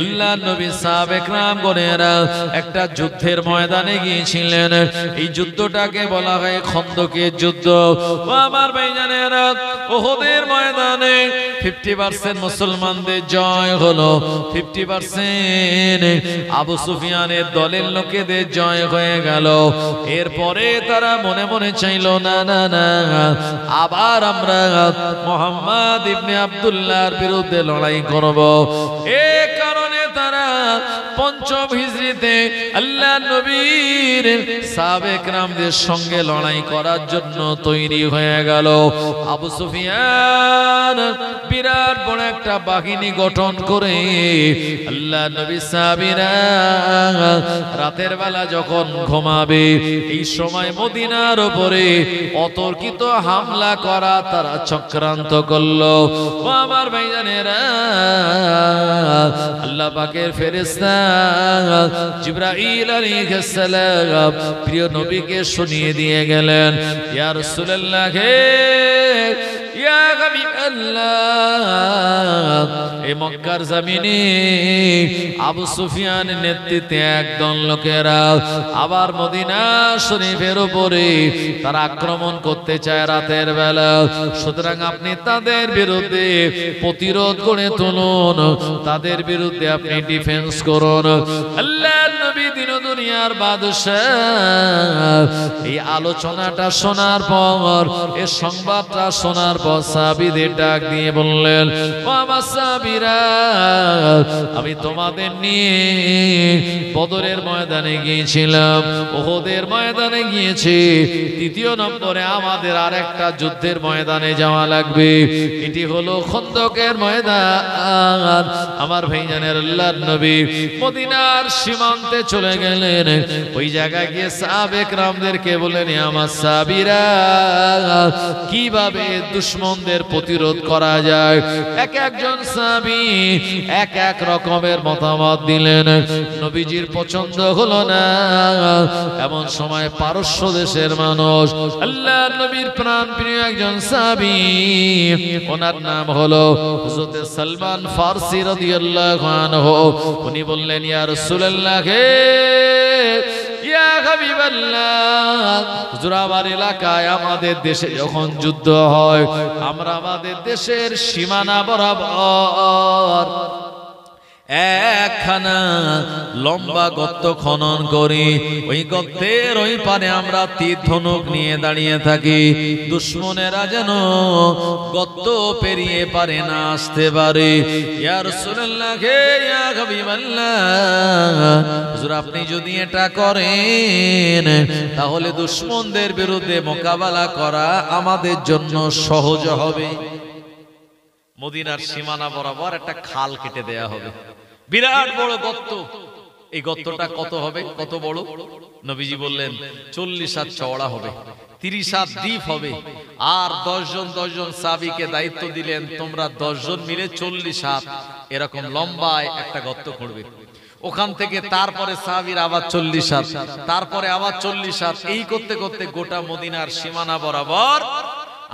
আল্লাহ নবী সাহাবে کرام গণেরা একটা যুদ্ধের ময়দানে গিয়েছিলেন। এই যুদ্ধটাকে বলা হয় খন্দকের যুদ্ধ। আমার ভাইজানেরা, উহুদের ময়দানে 50% মুসলমানদের জয় হলো, 50% আবু সুফিয়ানের দলের লোকেদের জয় হয়ে গেল। এরপরে তারা মনে মনে চাইল, না না না, আবার আমরা মুহাম্মদ ইবনে আব্দুল্লাহর বিরুদ্ধে লড়াই করব। এই কারণে তারা পঞ্চম হিজরিতে আল্লাহ নবীর সাহাবে کرامদের সঙ্গে লড়াই করার জন্য তৈরি হয়ে গেল। আবু সুফিয়ান বিরাট বড় একটা বাহিনী গঠন করে আল্লাহ নবী সাহাবীরা রাতের বেলা যখন ঘুমাবে, এই সময় মদিনার উপরে অতর্কিত হামলা করা তারা চক্রান্ত করলো। ও আমার ভাইজানেরা, আল্লাহ পাকের ফেরেশতা জিবরাইল আলাইহিস সালাম প্রিয় নবীকে শুনিয়ে দিয়ে গেলেন, ইয়া রাসূলুল্লাহ হে, ইয়া হাবিবাল্লাহ, এই মক্কার জমিনে আবু সুফিয়ানের নেতৃত্বে একদল লোকেরা আবার মদিনা শরীফের উপরে তারা আক্রমণ করতে চায় রাতের বেলা। সুতরাং আপনি তাদের বিরুদ্ধে প্রতিরোধ করে তুলুন, তাদের বিরুদ্ধে আপনি ডিফেন্স করুন। আল্লাহর নবী দিন দুনিয়ার বাদশাহ এই আলোচনাটা শোনার পর, এই সংবাদটা শোনার পর সাহাবীদের ডাক দিয়ে বললেন, ও আমার সাহাবীরা, আমি তোমাদের নিয়ে বদরের ময়দানে গিয়েছিলাম, উহুদের ময়দানে গিয়েছি, তৃতীয় নম্বরে আমাদের আরেকটা যুদ্ধের ময়দানে যাওয়া লাগবে, এটি হলো খন্দকের ময়দান। আমার ভাইজানের আল্লাহর নবী মদিনার সীমান্তে চলে গেলেন। ওই জায়গায় গিয়ে সাহাবে کرامদেরকে বলেন, আমার সাহাবীরা, কিভাবে দুশমনদের প্রতিরোধ করা যায়। এক একজন সাহাবী এক এক রকমের মতামত দিলেন। নবীজির পছন্দ হলো না। এমন সময় পারস্য দেশের মানুষ, আল্লাহর নবীর প্রাণ প্রিয় একজন সাহাবী, ওনার নাম হলো হযরত সালমান ফারসি রাদিয়াল্লাহু আনহু, উনি বললেন, ইয়া রাসূলুল্লাহ হে, ইয়া হাবিবাল্লাহ, হুজুর আমার এলাকায় আমাদের দেশে যখন যুদ্ধ হয়, আমরা আমাদের দেশের সীমানা বরাবর একখানা লম্বা গর্ত খনন করি, ওই গর্তের ওই পারে আমরা তীর ধনুক নিয়ে দাঁড়িয়ে থাকি, দুশমনেরা যেন গর্ত পেরিয়ে পারে না আসতে পারে। ইয়া রাসূলুল্লাহ হে, ইয়া হাবিবাল্লাহ, হুজুর আপনি যদি এটা করেন তাহলে দুশমনদের বিরুদ্ধে মোকাবেলা করা আমাদের জন্য সহজ হবে। মদিনার সীমানা বরাবর একটা খাল কেটে দেয়া হবে, বিরাট বড় গর্ত। এই গর্তটা কত হবে, কত বড়? নবীজি বললেন 40 হাত চওড়া হবে, 30 হাত ডিপ হবে। আর 10 জন সাহাবীকে দায়িত্ব দিলেন, তোমরা 10 জন মিলে 40 হাত এরকম লম্বায় একটা গর্ত করবে। ওখান থেকে তারপরে সাহাবীর আবার 40 হাত, তারপরে আবার 40 হাত, এই করতে করতে গোটা মদিনার সীমানা বরাবর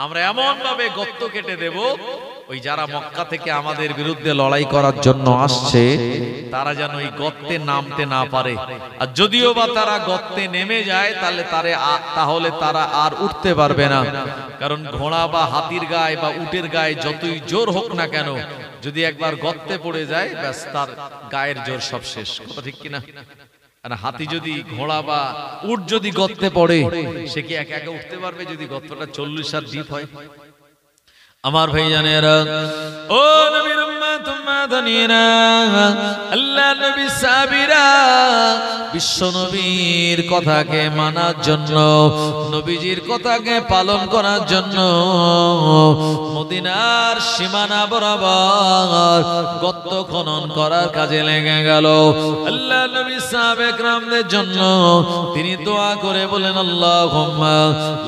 আমরা এমন ভাবে গর্ত কেটে দেব, ওই যারা মক্কা থেকে আমাদের বিরুদ্ধে লড়াই করার জন্য আসছে তারা যেন এই গর্তে নামতে না পারে। আর যদিও বা তারা গর্তে নেমে যায় তাহলে তারা আর উঠতে পারবে না। কারণ ঘোড়া বা হাতির গায়ে বা উটের গায়ে যতই জোর হোক না কেন, যদি একবার গর্তে পড়ে যায় ব্যাস তার গায়ের জোর সব শেষ। কথা ঠিক কিনা? আর হাতি যদি, ঘোড়া বা উট যদি গর্তে পড়ে, সে কি একা একা উঠতে পারবে যদি গর্তটা 40 হাত ডিপ হয়? আমার ভাইজানেরা, ও নবীর উম্মত উম্মাদানিরা, আল্লাহ নবী সাহাবীরা বিশ্ব নবীর কথাকে মানার জন্য, নবীজির কথাকে পালন করার জন্য মদিনার সীমানা বরাবর গর্ত খনন করার কাজে লেগে গেল। আল্লাহ নবী সাহাবে کرامদের জন্য তিনি দোয়া করে বলেন, আল্লাহুম্মা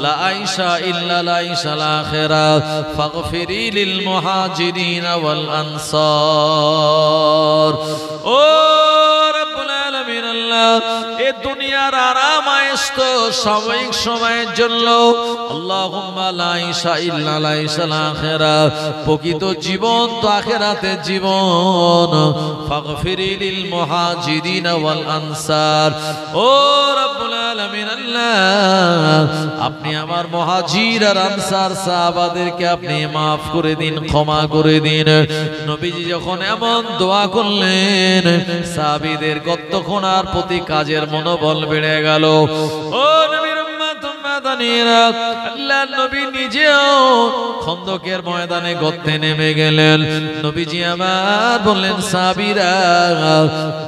লা আইশা ইল্লা লা আইশাল আখিরা ফাগফিরি লিল মুহাজিরিন ওয়াল আনসার। ও রব্বুল আলামিন, আল্লাহ এই দুনিয়ার আরাম আয়েশ তো সাময়িক সময়ের জন্য আল্লাহুম্মা লা ইশা ইল্লা লা ইশাল আখিরা প্রকৃত জীবন তো আখিরাতের জীবন ফাগফিরি লিল মুহাজিরিন ওয়াল আনসার ও রব্বুল আলামিন আল্লাহ আপনি আমার মুহাজির আর আনসার সাহাবাদেরকে আপনি maaf করে দিন ক্ষমা করে দিন নবীজি যখন এমন দোয়া করলেন সাহাবীদের গর্ত খোঁড়ার প্রতি কাজের মনোবল বেড়ে গেল ও নবীর উম্মত উম্মাদানিরা আল্লাহর নবী নিজেও খন্দকের ময়দানে গর্তে নেমে গেলেন নবীজি আমার বললেন সাহাবীরা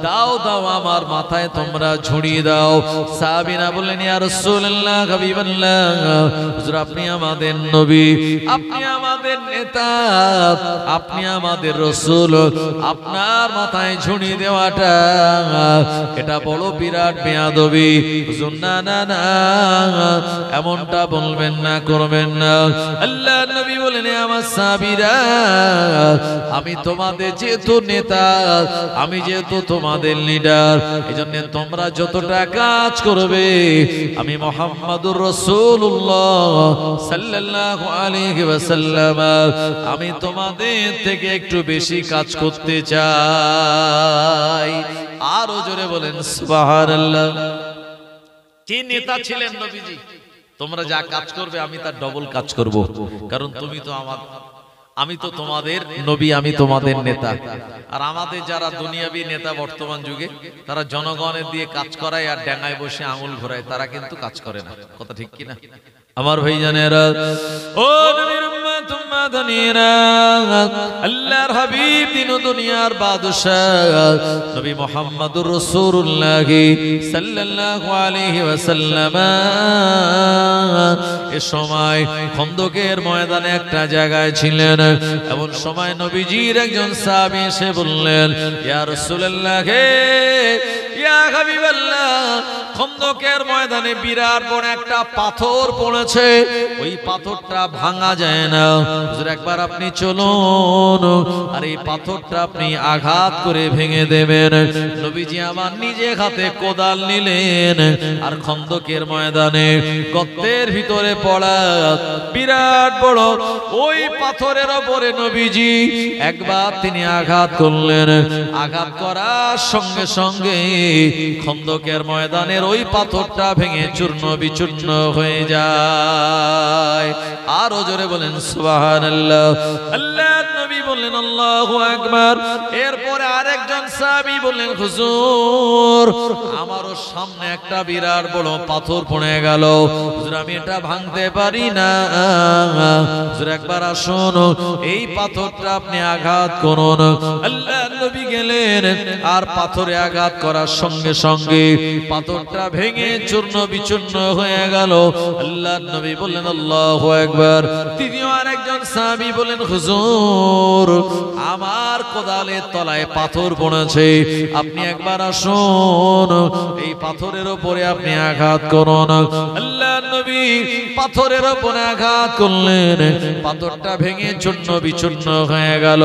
দাও দাও আমার মাথায় তোমরা ঝুড়ি দাও সাহাবীরা বললেন ইয়া রাসূলুল্লাহ হাবিবাল্লাহ হুজুর আপনি আমাদের নবী আপনি আমাদের নেতা আপনি আমাদের রাসূল আপনার মাথায় ঝুড়ি দেওয়াটা এটা বড় বিরাট বেয়াদবি হুজুর না না না এমনটা বলবেন না করবেন না আল্লাহর নবী বলেন আমার সাহাবীরা আমি তোমাদের যেহেতু নেতা আমি যেহেতু তোমাদের লিডার এজন্য তোমরা যতটা কাজ করবে আমি মুহাম্মাদুর রাসূলুল্লাহ সাল্লাল্লাহু আলাইহি ওয়াসাল্লাম আমি তোমাদের থেকে একটু বেশি কাজ করতে চাই আরো জোরে বলেন সুবহানাল্লাহ কি নেতা ছিলেন নবীজি তোমরা যা কাজ করবে আমি তার ডবল কাজ করব কারণ তুমি তো আমার আমি তো তোমাদের নবী আমি তোমাদের নেতা আর আমাদের যারা দুনিয়াবী নেতা বর্তমান যুগে তারা জনগণের দিয়ে কাজ করায় আর ডাঙায় বসে আঙুল ঘোরায় তারা কিন্তু কাজ করে না কথা ঠিক কি না আমার ভাইজানেরা ও নবীর উম্মত উম্মাদানিরা আল্লাহর হাবিব দিন দুনিয়ার বাদশা নবী মুহাম্মদুর রাসূলুল্লাহ সাল্লাল্লাহু আলাইহি ওয়াসাল্লাম এই সময় খন্দকের ময়দানে একটা জায়গায় ছিলেন এমন সময় নবীজির একজন সাহাবী এসে বললেন ইয়া রাসূলুল্লাহ ইয়া হাবিবাল্লাহ খন্দকের ময়দানে বিরাট বড় একটা পাথর পড়েছে ওই পাথরটা ভাঙা যায় না হুজুর একবার আপনি চলুন আর এই পাথরটা আপনি আঘাত করে ভেঙে দেবেন নবীজি আমার নিজে হাতে কোদাল নিলেন আর খন্দকের ময়দানে গর্তের ভিতরে পড়া বিরাট বড় ওই পাথরের উপরে নবীজি একবার তিনি আঘাত করলেন আঘাত করার সঙ্গে সঙ্গে খন্দকের ময়দানের ওই পাথরটা ভেঙে চূর্ণ বিচূর্ণ হয়ে যায় আরো জোরে বলেন সুবহানাল্লাহ আল্লাহর নবী বললেন আল্লাহু আকবার এরপরে আরেকজন সাহাবী বললেন হুজুর আমারও সামনে একটা বিরাট বড় পাথর পড়ে গেল হুজুর আমি এটা ভাঙতে পারি না হুজুর একবার আসুন এই পাথরটা আপনি আঘাত করুন আল্লাহর নবী গেলেন আর পাথরে আঘাত করার সঙ্গে সঙ্গে পাথরটা ভেঙে চূর্ণ বিচূর্ণ হয়ে গেল আল্লাহর নবী বললেন আল্লাহু আকবার তিনিও আরেকজন সাহাবী বলেন হুজুর আমার কোদালের তলায় পাথর পড়েছে আপনি একবার আসুন এই পাথরের উপরে আপনি আঘাত করুন আল্লাহর নবী পাথরের উপরে আঘাত করলেন পাথরটা ভেঙে চূর্ণ বিচূর্ণ হয়ে গেল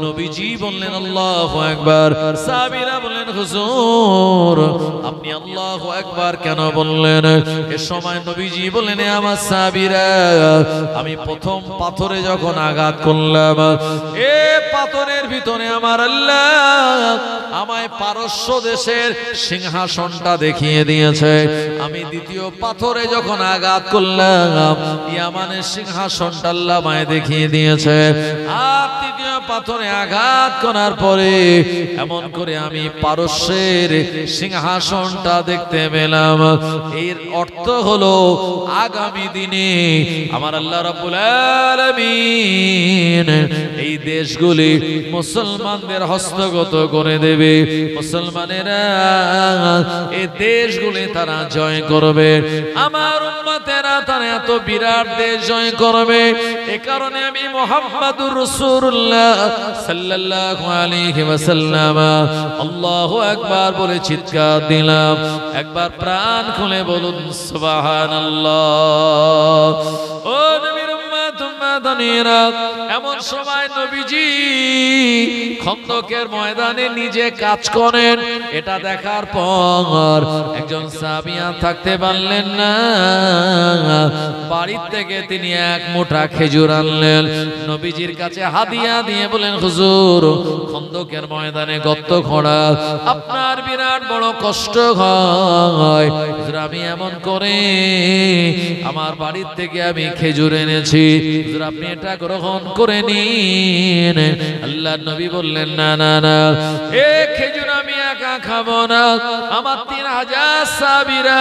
নবীজি বললেন আল্লাহু আকবার সাহাবীরা বললেন হুজুর আপনি আল্লাহু আকবার কেন বললেন এ সময় নবীজি বললেন আমার সাহাবীরা আমি প্রথম পাথরে যখন আঘাত করলাম এ পাথরের ভিতরে আমার আল্লাহ আমায় পারস্য দেশের সিংহাসনটা দেখিয়ে দিয়েছে আমি দ্বিতীয় পাথরে যখন আঘাত করলাম ইয়ামানের সিংহাসনটা আল্লাহ আমায় দেখিয়ে দিয়েছে আর তৃতীয় পাথরে আঘাত করার পরে এমন করে আমি পারস্যের সিংহাসনটা দেখতে পেলাম এর অর্থ হলো আগামী দিনে আমার আল্লাহ রাব্বুল আলামিন এই দেশগুলি মুসলমানদের হস্তগত করে দেবে মুসলমানেরা এই দেশগুলি তারা জয় করবে আমার উম্মতেরা তারা এত বিরাট দেশ জয় করবে এ কারণে আমি মুহাম্মাদুর রাসূলুল্লাহ সাল্লাল্লাহু আলাইহি ওয়াসাল্লাম আল্লাহু আকবার বলে চিৎকার দিলাম একবার প্রাণ খুলে বলুন সুবহানাল্লাহ ও নবীর উম্মত ময়দানেরা, এমন সময় নবীজি খন্দকের ময়দানে নিজে কাজ করেন। এটা দেখার পর একজন সাহাবী আর থাকতে পারলেন না, বাড়ির থেকে তিনি এক মুঠা খেজুর আনলেন, নবীজির কাছে হাদিয়া দিয়ে বলেন, হুজুর খন্দকের ময়দানে গর্ত খোঁড়া আপনার বিরাট বড় কষ্ট হয়, হুজুর আমি এমন করে আমার বাড়ির থেকে আমি খেজুর এনেছি, হুজুর আপনি এটা গ্রহণ করে নিন। আল্লাহর নবী বললেন, না না না, এ খেজুর আমি একা খাবো না, আমার 3000 সাহাবীরা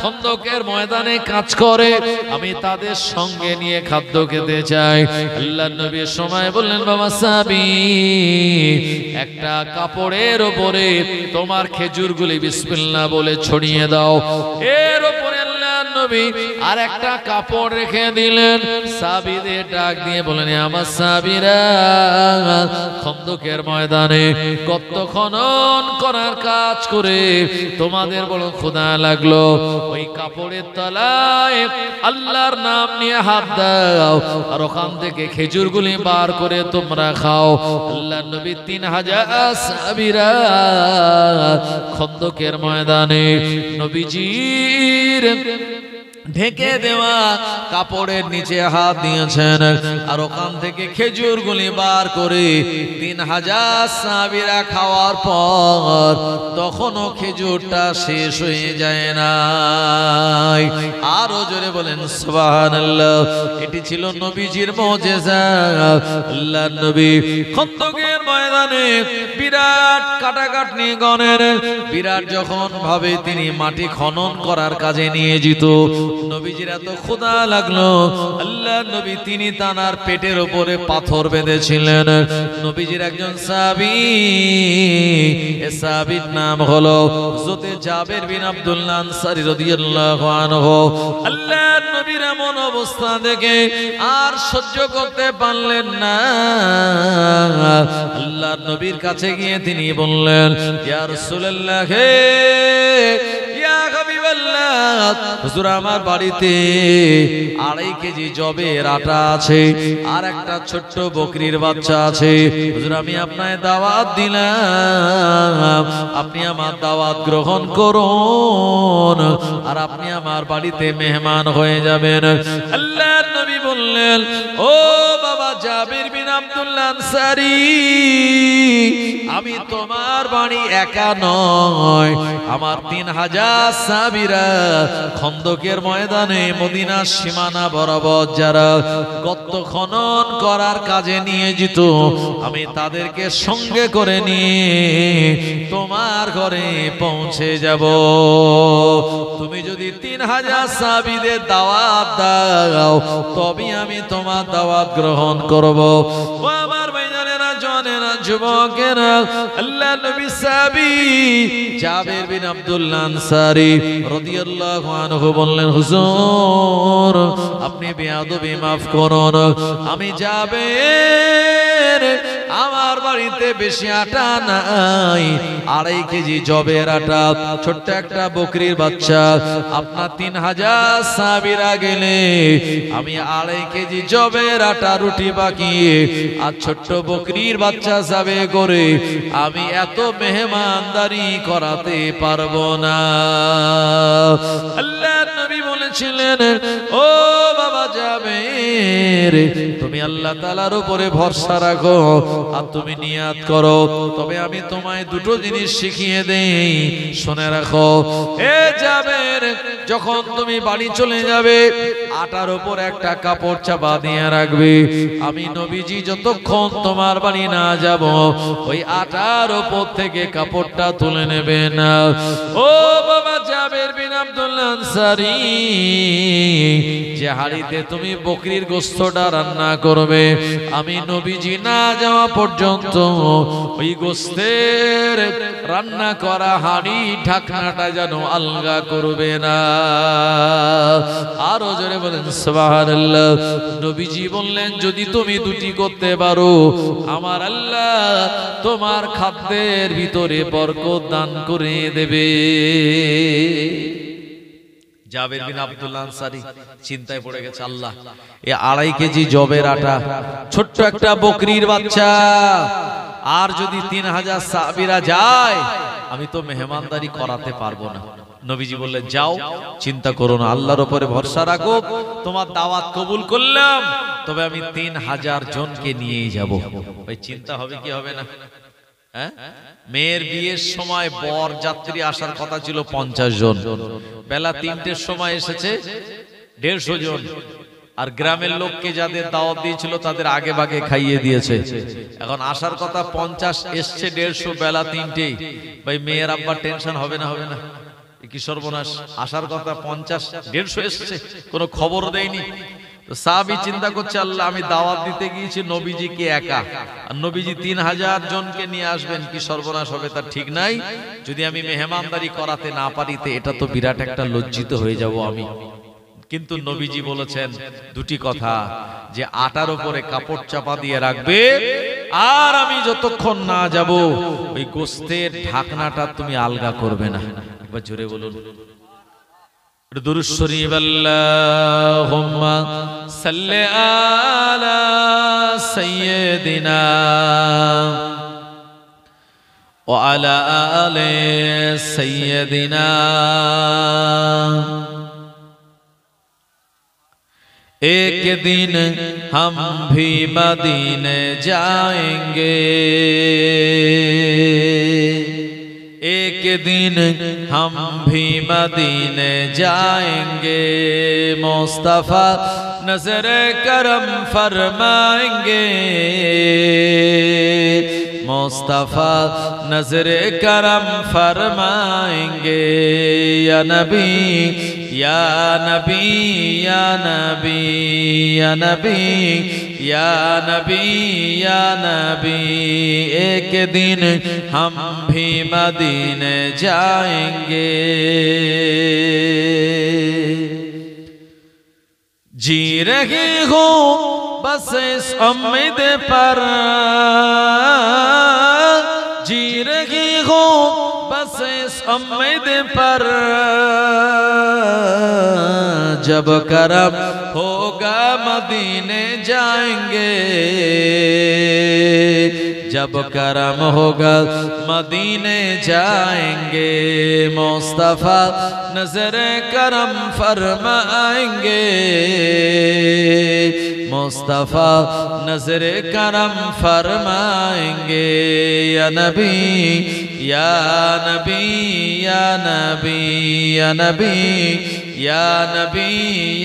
খন্দকের ময়দানে কাজ করে, আমি তাদের সঙ্গে নিয়ে খাদ্য খেতে চাই। আল্লাহর নবীর সময় বললেন, বাবা সাহাবী একটা কাপড়ের উপরে তোমার খেজুরগুলি বিসমিল্লাহ বলে ছড়িয়ে দাও। এর উপরে আল্লাহর নবী আর একটা কাপড় রেখে দিলেন। সাহাবীদের ডাক দিয়ে বলেন, আমার সাহাবীরা খন্দকের ময়দানে গর্ত খনন করার কাজ করে তোমাদের বড় ক্ষুধা লাগলো, ওই কাপড়ের তলায় আল্লাহর নাম নিয়ে হাত দাও আর ওখান থেকে খেজুরগুলি বার করে তোমরা খাও। আল্লাহর নবী 3000 সাহাবীরা খন্দকের ময়দানে নবীজির ঢেকে দেওয়া কাপড়ের নিচে হাত দিয়েছেন আর ওখান থেকে খেজুরগুলি বার করে 3000 সাহাবীরা খাওয়ার পর তখনও খেজুরটা শেষ হয়ে যায় না। আরো জোরে বলেন সুবহানাল্লাহ। এটি ছিল নবীজির মুজিজা। আল্লাহর নবী খন্দকের ময়দানে বিরাট কাটাকাটনি গণের বিরাট যখন ভাবে তিনি মাটি খনন করার কাজে নিয়ে যেত, নবীজির এত ক্ষুধা লাগলো, আল্লাহর নবী তিনি তানার পেটের উপরে পাথর বেঁধেছিলেন। নবীজির একজন সাহাবী, এ সাহাবীর নাম হলো হযরত জাবের বিন আব্দুল্লাহ আনসারী রাদিয়াল্লাহু আনহু। আল্লাহর নবীর এমন অবস্থা দেখে আর সহ্য করতে পারলেন না, আল্লাহর নবীর কাছে গিয়ে তিনি বললেন, ইয়া রাসূলুল্লাহ, ইয়া হাবিবাল্লাহ, হুজুর আমার বাড়িতে 2.5 কেজি জবের আটা আছে আর একটা ছোট্ট বকরির বাচ্চা আছে, হুজুর আমি আপনাকে দাওয়াত দিলাম, আপনি আমার দাওয়াত গ্রহণ করুন আর আপনি আমার বাড়িতে মেহমান হয়ে যাবেন। আল্লাহর নবী বললেন, ও বাবা জাবির বিন আব্দুল্লাহ আনসারী, আমি তোমার বাড়ি একা নয়, আমার 3000 সাহাবীরা খন্দকের ময়দানে মদিনার সীমানা বরাবর যারা গর্ত খনন করার কাজে নিয়ে যেত, আমি তাদেরকে সঙ্গে করে নিয়ে তোমার ঘরে পৌঁছে যাব। তুমি যদি 3000 সাহাবীদের দাওয়াত দাও তবে আমি তোমার দাওয়াত গ্রহণ করব। ও আমার ভাইজানেরা, জওয়ানেরা, যুবকেরা, আল্লাহর নবী সাহাবী জাবের বিন আব্দুল্লাহ আনসারী রাদিয়াল্লাহু আনহু বললেন, হুজুর আপনি বেয়াদবি মাফ করুন, আমি জাবের আমার বাড়িতে বেশি আটা নাই, 2.5 কেজি জবের আটা, ছোট্ট একটা বকরির বাচ্চা, আপনার 3000 সাহাবীরা গেলে আমি 2.5 কেজি জবের আটা রুটি বাকিয়ে আর ছোট্ট বকরির বাচ্চা যাবে করে আমি এত মেহমানদারি করাতে পারবো না। আল্লাহর নবী বলেছিলেন, ও বাবা জাবের, তুমি আল্লাহ তাআলার উপরে ভরসা রাখো আর তুমি নিয়াত করো, তবে আমি তোমায় দুটো জিনিস শিখিয়ে দেই, শুনে রাখো। এ জাবের, যখন তুমি বাড়ি চলে যাবে আটার উপর একটা কাপড় চাপা দিয়ে রাখবে, আমি নবীজি যতক্ষণ তোমার বাড়ি না যাব ওই আটার উপর থেকে কাপড়টা তুলে নেবে না। ও বাবা জাবের বিন আব্দুল্লাহ আনসারী, যে হাড়িতে তুমি বকরির গোশতটা রান্না করবে, আমি নবীজি না যাওয়া পর্যন্ত ওই গোশতের রান্না করা হাড়ি ঢাকনাটা যেন আলগা করবে না। আরো জোরে বলেন সুবহানাল্লাহ। নবীজি বললেন, যদি তুমি দুটি করতে পারো আমার আল্লাহ তোমার খাদ্যের ভিতরে বরকত দান করে দেবে। জাবের বিন আব্দুল্লাহ আনসারী চিন্তায় পড়ে গেছে, আল্লাহ এই 2.5 কেজি জবের আটা, ছোট্ট একটা বকরির বাচ্চা, আর যদি 3000 সাহাবীরা যায় আমি তো মেহমানদারি করাতে পারবো না। নবীজি বললেন, যাও, চিন্তা করো না, আল্লাহর উপরে ভরসা রাখো, তোমার দাওয়াত কবুল করলাম, তবে আমি 3000 জনকে নিয়েই যাব। ভাই চিন্তা হবে কি হবে না? হ্যাঁ, মেয়ের বিয়ের সময় বর যাত্রী আসার কথা ছিল 50 জন, বেলা 3টের সময় এসেছে 150 জন, আর গ্রামের লোককে যাদের দাওয়াত দিয়েছিল তাদের আগে ভাগে খাইয়ে দিয়েছে। এখন আসার কথা 50, এসছে 150 বেলা 3টেই। ভাই মেয়ের আব্বার টেনশন হবে না? হবে না? কি সর্বনাশ, আসার কথা 50, 150 এসছে, কোনো খবরও দেয়নি। তো সাহাবী চিন্তা করছে, আল্লাহ আমি দাওয়াত দিতে গিয়েছি নবীজিকে একা, আর নবীজি 3000 জনকে নিয়ে আসবেন, কি সর্বনাশ হবে তার ঠিক নাই। যদি আমি মেহমানদারি করাতে না পারি তো এটা তো বিরাট একটা লজ্জিত হয়ে যাব আমি। কিন্তু নবীজি বলেছেন দুটি কথা, যে আটার উপরে কাপড় চাপা দিয়ে রাখবে, আর আমি যতক্ষণ না যাব ওই গোস্তের ঢাকনাটা তুমি আলগা করবে না। একবার জোরে বলুন দুরূদ শরীফ, আল্লাহুম্মা সাল্লি আলা সাইয়্যিদিনা ওয়া আলা আলি সাইয়্যিদিনা। एक दिन हम भी मदीने जाएंगे, एक दिन हम भी मदीने जाएंगे, मुस्तफा नजर करम फरमाएंगे, मुस्तफा नजर करम फरमाएंगे। या नबी या नबी या नबी या नबी या नबी या नबी, एक दिन हम भी मदीने जाएंगे। जी रही हूँ बस इस उम्मीद पर, जी रही हूँ बस इस उम्मीद पर, जब करम होगा मदीने जाएंगे, जब करम होगा मदीने जाएंगे, मुस्तफा नजर करम फरमाएंगे, मुस्तफा नजर करम फरमाएंगे। या नबी या नबी या नबी या नबी या नबी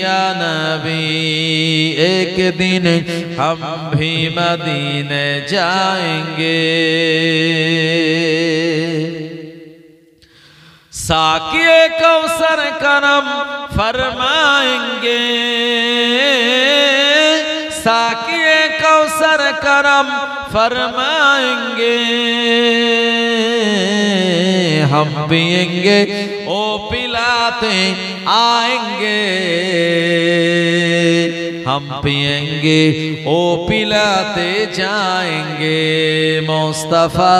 या नबी, एक दिन हम भी मदीने जाएंगे। साक़िए कौसर करम फरमाएंगे, साक़िए कौसर करम फरमाएंगे, हम पिएंगे ओ पिलाते आएंगे, हम पिएंगे ओ पिलाते जाएंगे, मुस्तफा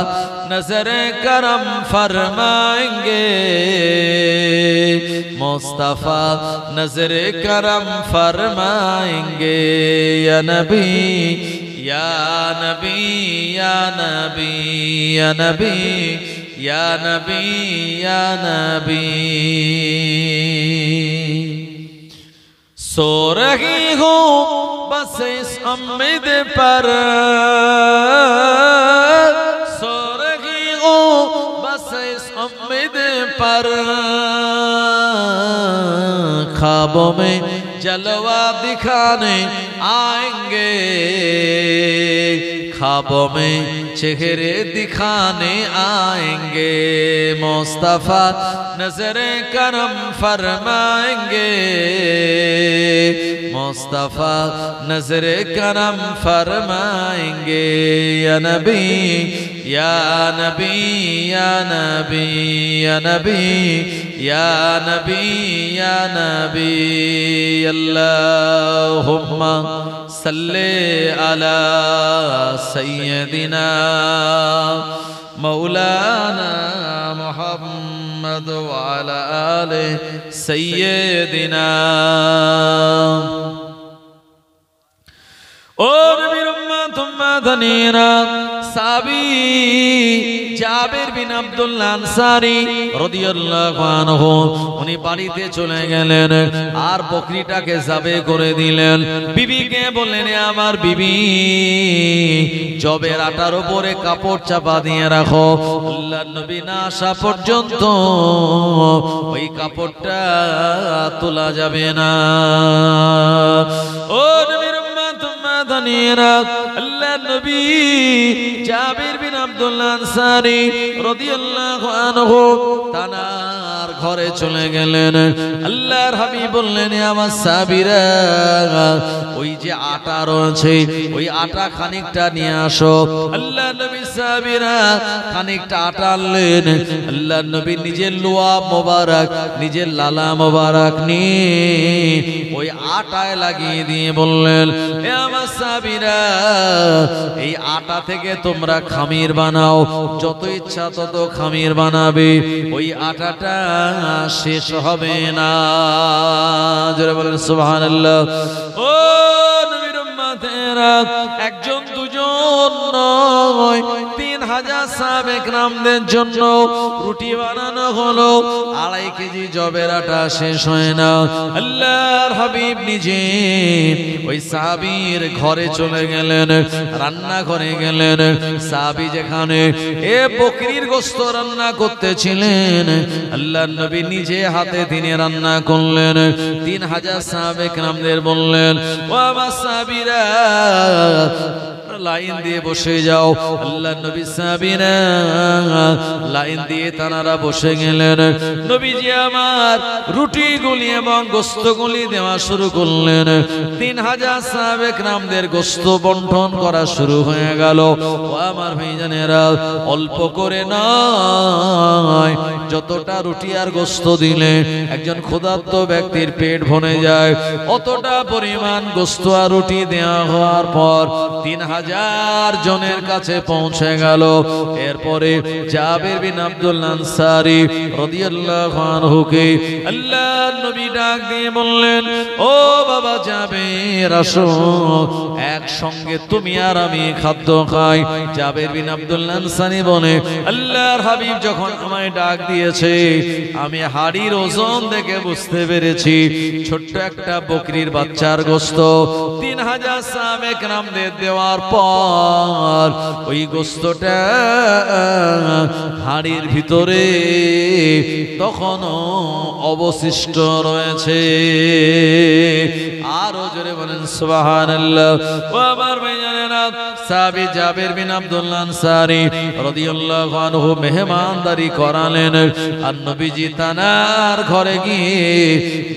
नजर करम फरमाएंगे, मुस्तफा नजर करम फरमाएंगे। या नबी या नबी या नबी या नबी या नबी या नबी। सो रही हूँ बस इस उम्मीद पर, सो रही हूँ बस इस उम्मीद पर, ख्वाबों में जलवा दिखाने आएंगे, ख्वाबों में चेहरे दिखाने आएंगे, मुस्तफा नजर करम फरमाएंगे, मुस्तफा नजर करम फरमाएंगे। या नबी या नबी या नबी या नबी या नबी या नबी, अल्लाहुम्मा सल्ले अला सय्यदिना মাওলানা মুহাম্মদ ওয়া আলা আলিহি সাইয়্যিদিনা। ও নবীর উম্মত উম্মাদানিরা, সাহাবী জাবের বিন আব্দুল্লাহ আনসারী রাদিয়াল্লাহু আনহু উনি বাড়িতে চলে গেলেন আর বকরিটাকে যাবে করে দিলেন। বিবিকে বললেন, আমার বিবি, জবের আটার উপরে কাপড় চাপা দিয়ে রাখো, আল্লাহর নবী না আসা পর্যন্ত ওই কাপড়টা তোলা যাবে না। ও নবীর উম্মত উম্মাদানিরা, আল্লাহর নবী জাবির বিন আব্দুল্লাহ আনসারী রাদিয়াল্লাহু আনহু তানার ঘরে চলে গেলেন। আল্লাহর হাবিব বললেন, আমার সাহাবীরা, ওই যে আটা রয়েছে ওই আটা খানিকটা নিয়ে আসো। আল্লাহর নবী সাহাবীরা খানিকটা আটা আনলেন। আল্লাহর নবী নিজের লোয়া মোবারক, নিজের লালা মোবারক নিয়ে ওই আটায় লাগিয়ে দিয়ে বললেন, এ আমার সাহাবীরা, এই আটা থেকে তোমরা খামির বানাও, যত ইচ্ছা তত খামির বানাবে, ওই আটাটা শেষ হবে না। জোরে বলেন সুবহানাল্লাহ। ও নবীর উম্মতেরা, একজন দুজন নয়, 3000 সাহাবে কেরামদের জন্য রুটি বানানো হলো। 2.5 কেজি জবের আটা শেষ হয় না। আল্লাহর হাবিব নিজে ওই সাহাবীর ঘরে চলে গেলেন, রান্না করে গেলেন। সাহাবী যেখানে বকরির গোশত রান্না করতেছিলেন, আল্লাহর নবী নিজে হাতে তিনি রান্না করলেন। 3000 সাহাবে কেরামদের বললেন, ও আমার সাহাবীরা, লাইন দিয়ে বসে যাও। আল্লাহর নবী সাহাবীরা লাইন দিয়ে তানারা বসে গেলেন। নবীজি আমার রুটিগুলি এবং গোশতগুলি দেওয়া শুরু করলেন। 3000 সাহাবে কেরামদের গোশত বন্টন করা শুরু হয়ে গেল। ও আমার ভাইজানেরা, অল্প করে নয়, যতটা রুটি আর গোশত দিলে একজন ক্ষুধার্ত ব্যক্তির পেট ভরে যায়, অতটা পরিমাণ গোশত আর রুটি দেওয়া হওয়ার পর 3000 জনের কাছে পৌঁছে গেল। এরপরে জাবির বিন আব্দুল্লাহ আনসারী রাদিয়াল্লাহু আনহুকে আল্লাহর নবী ডাক দিয়ে বললেন, ও বাবা জাবির, আসো, একসঙ্গে তুমি আর আমি খাদ্য খাই। জাবির বিন আব্দুল্লাহ আনসারী বলে, আল্লাহর হাবিব যখন আমায় ডাক দিয়েছে, আমি হাড়ির ওজন দেখে বুঝতে পেরেছি ছোট্ট একটা বকরির বাচ্চার গোশত। 3000 সাহাবে কেরামদের দেওয়ার পর ওই গোশতটা হাড়ির ভিতরে তখনও অবশিষ্ট রয়েছে। আরো জোরে বলেন সুবহানাল্লাহ। ও আমার ভাইজানেরা, সাহাবী জাবির বিন আব্দুল্লাহ আনসারী রাদিয়াল্লাহু আনহু মেহমানদারি করালেন। আর নবীজি তানার ঘরে গিয়ে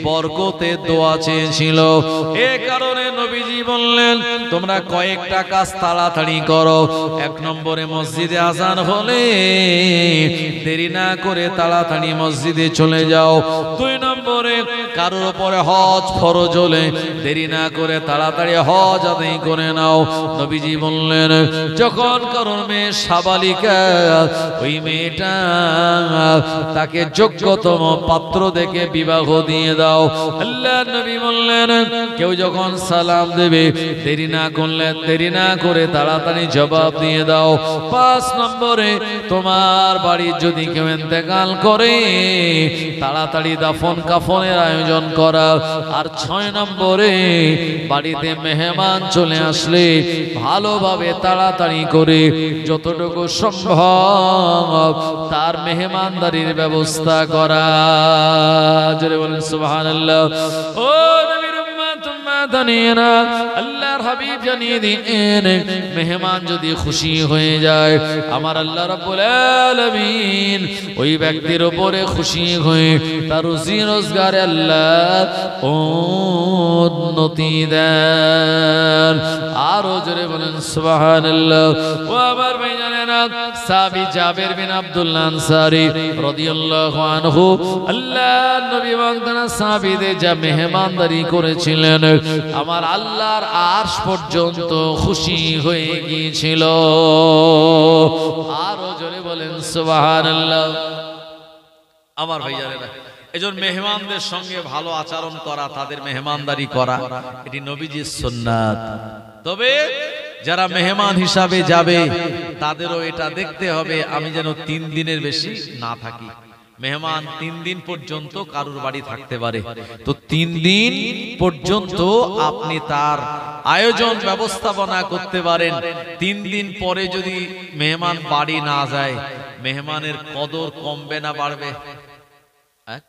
বরকতের দোয়া চেয়েছিল। এ কারণে নবীজি বললেন, তোমরা কয়েকটা কাজ তাড়াতাড়ি করো। 1 নম্বরে, মসজিদে আযান হলে দেরি না করে তাড়াতাড়ি মসজিদে চলে যাও। 2 নম্বরে, কারোর উপরে হজ ফরজ হলে দেরি না করে তাড়াতাড়ি হজ আদায় করে নাও। নবীজি বললেন, যখন কারোর মেয়ে সাবালিকা, ওই মেয়েটা তাকে যোগ্যতম পাত্র দেখে বিবাহ দিয়ে দাও। আল্লাহর নবী বললেন, কেউ যখন সালাম দেবে দেরি না করলে দেরি না করে তাড়াতাড়ি জবাব দিয়ে দাও। 5 নম্বরে, তোমার বাড়ির যদি কেউ ইন্তেকাল করে তাড়াতাড়ি দাফন কাফনের আয়োজন করা। আর 6 নম্বরে, বাড়িতে মেহমান চলে আসলে ভালোভাবে তাড়াতাড়ি করে যতটুকু সম্ভব তার মেহমানদারির ব্যবস্থা করা। জোরে বলেন সুবহানাল্লাহ। ও নবীর উম্মত উম্মাদানিরা, আল্লাহর হাবিব জানিয়ে দিন, মেহমান যদি খুশি হয়ে যায়, আমার আল্লাহ রাব্বুল আলামিন আলামিন ওই ব্যক্তির উপরে খুশি হয়ে তার রুজি রোজগারে আল্লাহ উন্নতি দেন। আরো জোরে বলেন সুবহানাল্লাহ। ও আমার ভাইজানেরা, সাহাবী জাবের বিন আব্দুল্লাহ আনসারী রাদিয়াল্লাহু আনহু আল্লাহর নবী এবং তার সাহাবীদের যা মেহমানদারি করেছিলেন, আমার আল্লাহর আরশ পর্যন্ত খুশি হয়ে গিয়েছিল। আরো জোরে বলেন সুবহানাল্লাহ। আমার ভাইজানেরা, এজন্য মেহমানদের সঙ্গে ভালো আচরণ করা, তাদের মেহমানদারি করা, এটি নবীজির সুন্নাত। তবে যারা মেহমান হিসাবে যাবে তাদেরও এটা দেখতে হবে আমি যেন 3 দিনের বেশি না থাকি। মেহমান 3 দিন পর্যন্ত কারুর বাড়ি থাকতে পারে, তো 3 দিন পর্যন্ত আপনি তার আয়োজন ব্যবস্থাপনা করতে পারেন। 3 দিন পরে যদি মেহমান বাড়ি না যায়, মেহমানের কদর কমবে না বাড়বে?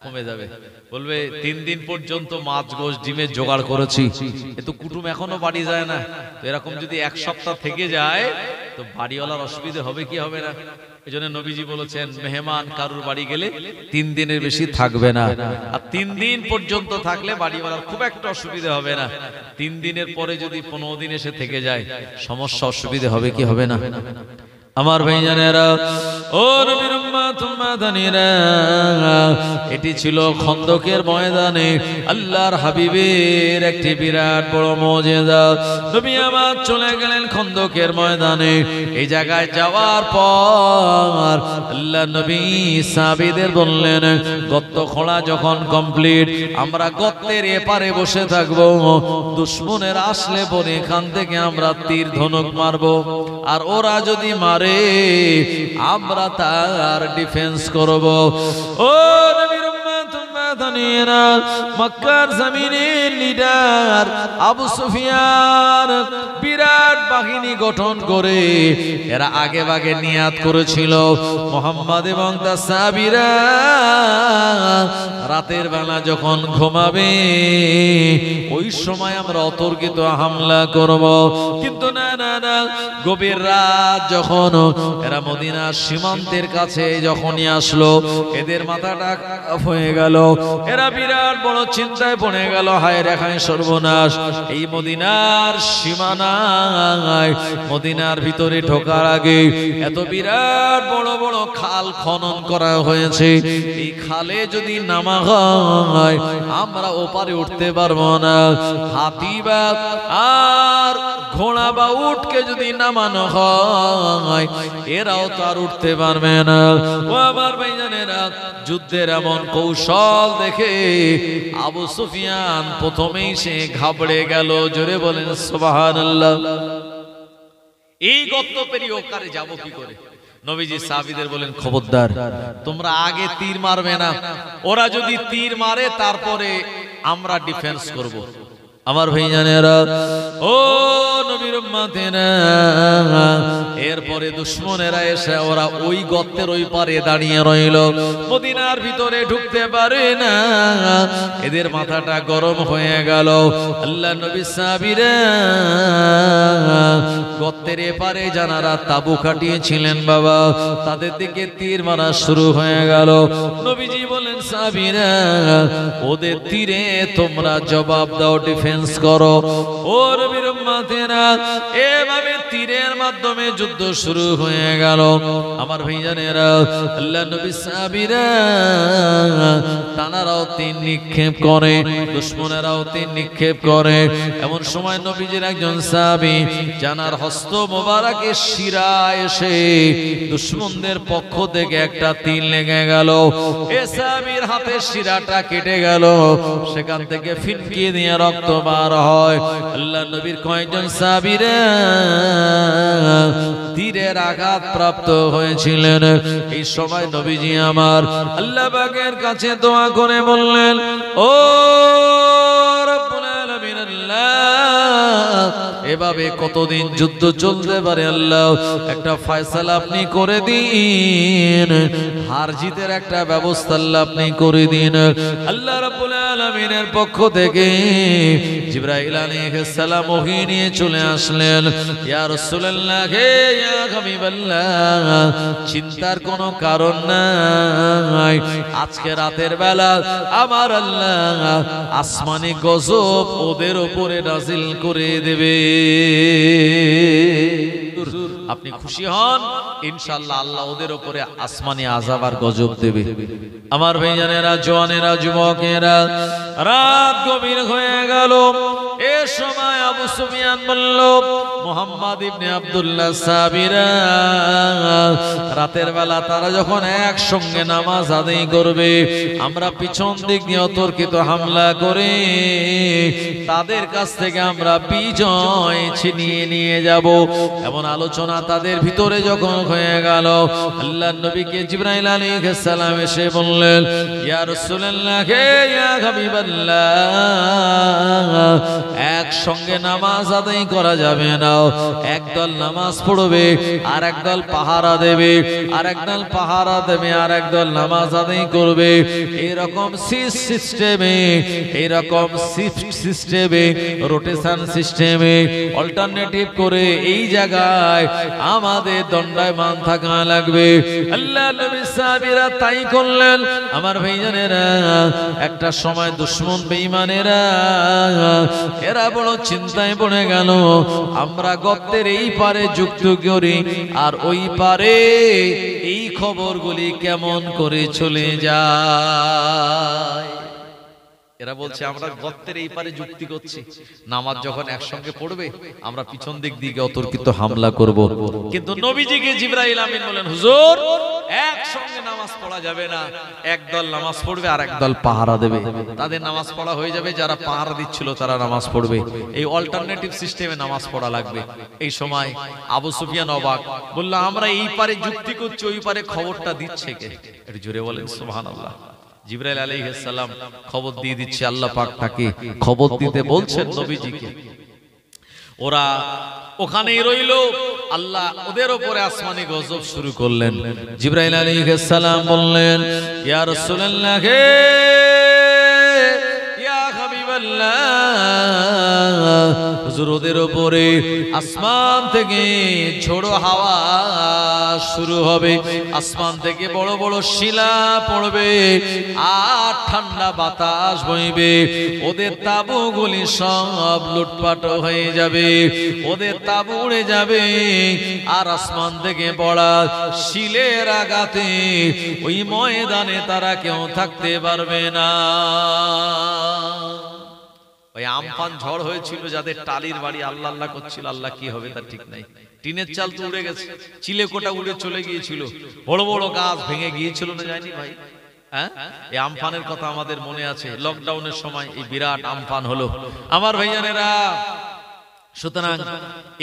কমে যাবে। বলবে 3 দিন পর্যন্ত মাছ গোশ ডিমের জোগাড় করেছি, এত কুটুম এখনো বাড়ি যায় না। তো এরকম যদি 1 সপ্তাহ থেকে যায় তো বাড়িওয়ালার অসুবিধা হবে কি হবে না? এজন্য নবীজি বলেছেন মেহমান কারুর বাড়ি গেলে 3 দিনের বেশি থাকবে না। আর 3 দিন পর্যন্ত থাকলে বাড়িওয়ালার খুব একটা অসুবিধা হবে না। 3 দিনের পরে যদি 15 দিন এসে থেকে যায়, সমস্যা অসুবিধা হবে কি হবে না? আমার ভাইজানেরা, ও নবীর উম্মত উম্মাদানিরা, এটি ছিল খন্দকের ময়দানে আল্লাহর হাবিবের একটি বিরাট বড় মুজিজা। নবী আমার চলে গেলেন খন্দকের ময়দানে। এই জায়গায় যাওয়ার পর আল্লাহ নবী সাহাবীদের বললেন, গর্ত খোঁড়া যখন কমপ্লিট, আমরা গর্তের এপারে বসে থাকবো। দুশমনের আসলে পরে এখান থেকে আমরা তীর ধনুক মারবো, আর ওরা যদি মারে আমরা তার ডিফেন্স করব। ও নবীর উম্মত উম্মাদানিরা, মক্কার জমিনের লিডার আবু সুফিয়ান বিরাট বাহিনী গঠন করে এরা আগে ভাগে নিয়াত করেছিল মুহাম্মদ এবং তার সাহাবীরা রাতের বেলা যখন ঘুমাবে ওই সময় আমরা অতর্কিত হামলা করব। কিন্তু না না না, গভীর রাত যখন এরা মদিনার সীমান্তের কাছে যখনই আসলো, এদের মাথাটা হয়ে গেল। এরা বিরাট বড় চিন্তায় পড়ে গেল, হায় রেখায় সর্বনাশ। এই মদিনার সীমানায়, মদিনার ভিতরে ঢোকার আগে এত বিরাট বড় বড় খাল খনন করা হয়েছে। এই খালে যদি নামা হয় আমরা ওপারে উঠতে পারবো না। হাতি বা আর ঘোড়া বা উটকে যদি নামানো হয় এরাও তো আর উঠতে পারবে না। ও আমার ভাইজানেরা, যুদ্ধের এমন কৌশল দেখে আবু সুফিয়ান প্রথমেই সে ঘাবড়ে গেল। জোরে বলেন সুবহানাল্লাহ। এই গর্ত পেরিয়ে ওখানে যাব কি করে? নবীজি সাহাবীদের বলেন, খবরদার তোমরা আগে তীর মারবে না, ওরা যদি তীর মারে তারপরে আমরা ডিফেন্স করব। আমার ভাইজানেরা, ও নবীর উম্মতেরা, এরপরে দুশমনেরা এসে ওরা ওই গর্তের ওই পারে দাঁড়িয়ে রইল, মদিনার ভিতরে ঢুকতে পারে না। এদের মাথাটা গরম হয়ে গেল। আল্লাহ নবী সাহাবীরা গর্তের এপারে যারা তাবু খাটিয়েছিলেন বাবা, তাদের দিকে তীর মারা শুরু হয়ে গেল। নবীজি বলেন, সাহাবীরা ওদের তীরে তোমরা জবাব দাও, ডিফেন্স করো। ও নবীর উম্মতেরা, এভাবে তীরের মাধ্যমে যুদ্ধ শুরু হয়ে গেল। আমার ভাইজানেরা, আল্লাহ নবী সাহাবীরা তানারাও তীর নিক্ষেপ করে, দুশমনেরাও তীর নিক্ষেপ করে। এমন সময় নবীজির একজন সাহাবী জানার হস্ত মোবারকে শিরায় এসে দুশমনদের পক্ষ থেকে একটা তীর লেগে গেল। এ সাহাবীর হাতের শিরাটা কেটে গেল, সেখান থেকে ফিনকি দিয়ে রক্ত বার হয়। আল্লাহ নবীর কয়েকজন সাহাবীরা তীরের আঘাত প্রাপ্ত হয়েছিলেন। এই সময় নবীজি আমার আল্লাহ পাকের কাছে দোয়া করে বললেন, ও রব্বুল আলামিন, আল্লাহ এভাবে কতদিন যুদ্ধ চলতে পারে? আল্লাহ একটা ফয়সালা আপনি করে দিন, হার জিতের একটা ব্যবস্থা আল্লাহ আপনি করে দিন। আল্লাহ রাব্বুল আলামিনের পক্ষ থেকে জিবরাইল আলাইহিস সালাম ওহী নিয়ে চলে আসলেন। ইয়া রাসূলুল্লাহ, হে ইয়া হাবিবাল্লাহ, চিন্তার কোনো কারণ নাই। আজকে রাতের বেলা আমার আল্লাহ আসমানি গজব ওদের উপরে নাজিল করে দেবে। আপনি খুশি হন, ইনশাআল্লাহ আল্লাহ ওদের উপরে আসমানি আযাব আর গজব দেবে। আমার ভাইজানেরা, জওয়ানেরা, যুবকেরা, রাত গভীর হয়ে গেল। এ সময় আবু সুফিয়ান বলল, মুহাম্মদ ইবনে আব্দুল্লাহ সাহাবীরা রাতের বেলা তারা যখন একসঙ্গে নামাজ আদায় করবে, আমরা পিছন দিক দিয়ে অতর্কিত হামলা করে তাদের কাছ থেকে আমরা বিজয় ছিনিয়ে নিয়ে যাব। এমন আলোচনা তাদের ভিতরে যখন হয়ে গেল, আল্লাহর নবীকে জিবরাইল আলাইহিস সালাম এসে বললেন, ইয়া রাসূলুল্লাহ, হে ইয়া হাবিবাল্লাহ, একসঙ্গে নামাজ আদায় করা যাবে না। একদল নামাজ পড়বে, আর একদল পাহারা দেবে, আর একদল পাহারা দেবে, আর একদল নামাজ আদায় করবে। এরকম সিস্টেমে, এরকম শিফট সিস্টেমে, রোটেশন সিস্টেমে, অল্টারনেটিভ করে এই জায়গায় আমাদের দণ্ডায়মান থাকা লাগবে। আল্লাহ নবী সাহাবীরা তাই করলেন। আমার ভাইজানেরা, একটা সময় দুশমন বেঈমানেরা এরা বড় চিন্তায় পড়ে গেল, আমরা গর্তের এই পারে যুক্ত করি আর ওই পারে এই খবরগুলি কেমন করে চলে যায়। এরা বলছে আমরা গর্তের এই পারে যুক্তি করছি, নামাজ যখন একসঙ্গে পড়বে আমরা পিছন দিক দিকে অতর্কিত হামলা করব। কিন্তু নবীজিকে জিবরাইল আমিন বলেন, হুজুর একসঙ্গে নামাজ পড়া যাবে না। একদল নামাজ পড়বে আর একদল পাহারা দেবে। তাদের নামাজ পড়া হয়ে যাবে, যারা পাহারা দিচ্ছিল তারা নামাজ পড়বে। এই অল্টারনেটিভ সিস্টেমে নামাজ পড়া লাগবে। এই সময় আবু সুফিয়ান অবাক, বলল, আমরা এই পারে যুক্তি করছি, ওই পারে খবরটা দিচ্ছে কে? একটু জোরে বলেন সুবহানাল্লাহ। জিবরাইল আলাইহিস সালাম খবর দিয়ে দিচ্ছে, আল্লাহ পাক তাকে খবর দিতে বলছেন নবীজিকে। ওরা ওখানেই রইল, আল্লাহ ওদের উপরে আসমানি গজব শুরু করলেন। জিবরাইল আলাইহিস সালাম বললেন, ইয়া রাসূলুল্লাহ, হে ইয়া হাবিবাল্লাহ, হুজুর ওদের উপরে আসমান থেকে ঝোড়ো হাওয়া শুরু হবে, আসমান থেকে বড় বড় শিলা পড়বে আর ঠান্ডা বাতাস বইবে। ওদের তাঁবুগুলি সব লুটপাট হয়ে যাবে, ওদের তাঁবু উড়ে যাবে, আর আসমান থেকে পড়া শিলের আঘাতে ওই ময়দানে তারা কেউ থাকতে পারবে না। ওই আমফান ঝড় হয়েছিল, যাদের টালির বাড়ি আল্লাহ আল্লাহ করছিল, আল্লাহ কি হবে তার ঠিক নাই। টিনের চাল তো উড়ে গেছে, চিলেকোটা উড়ে চলে গিয়েছিল, বড় বড় গাছ ভেঙে গিয়েছিল, না যায়নি ভাই? হ্যাঁ, এই আমফানের কথা আমাদের মনে আছে। লকডাউনের সময় এই বিরাট আমফান হলো আমার ভাইজানেরা। সুতরাং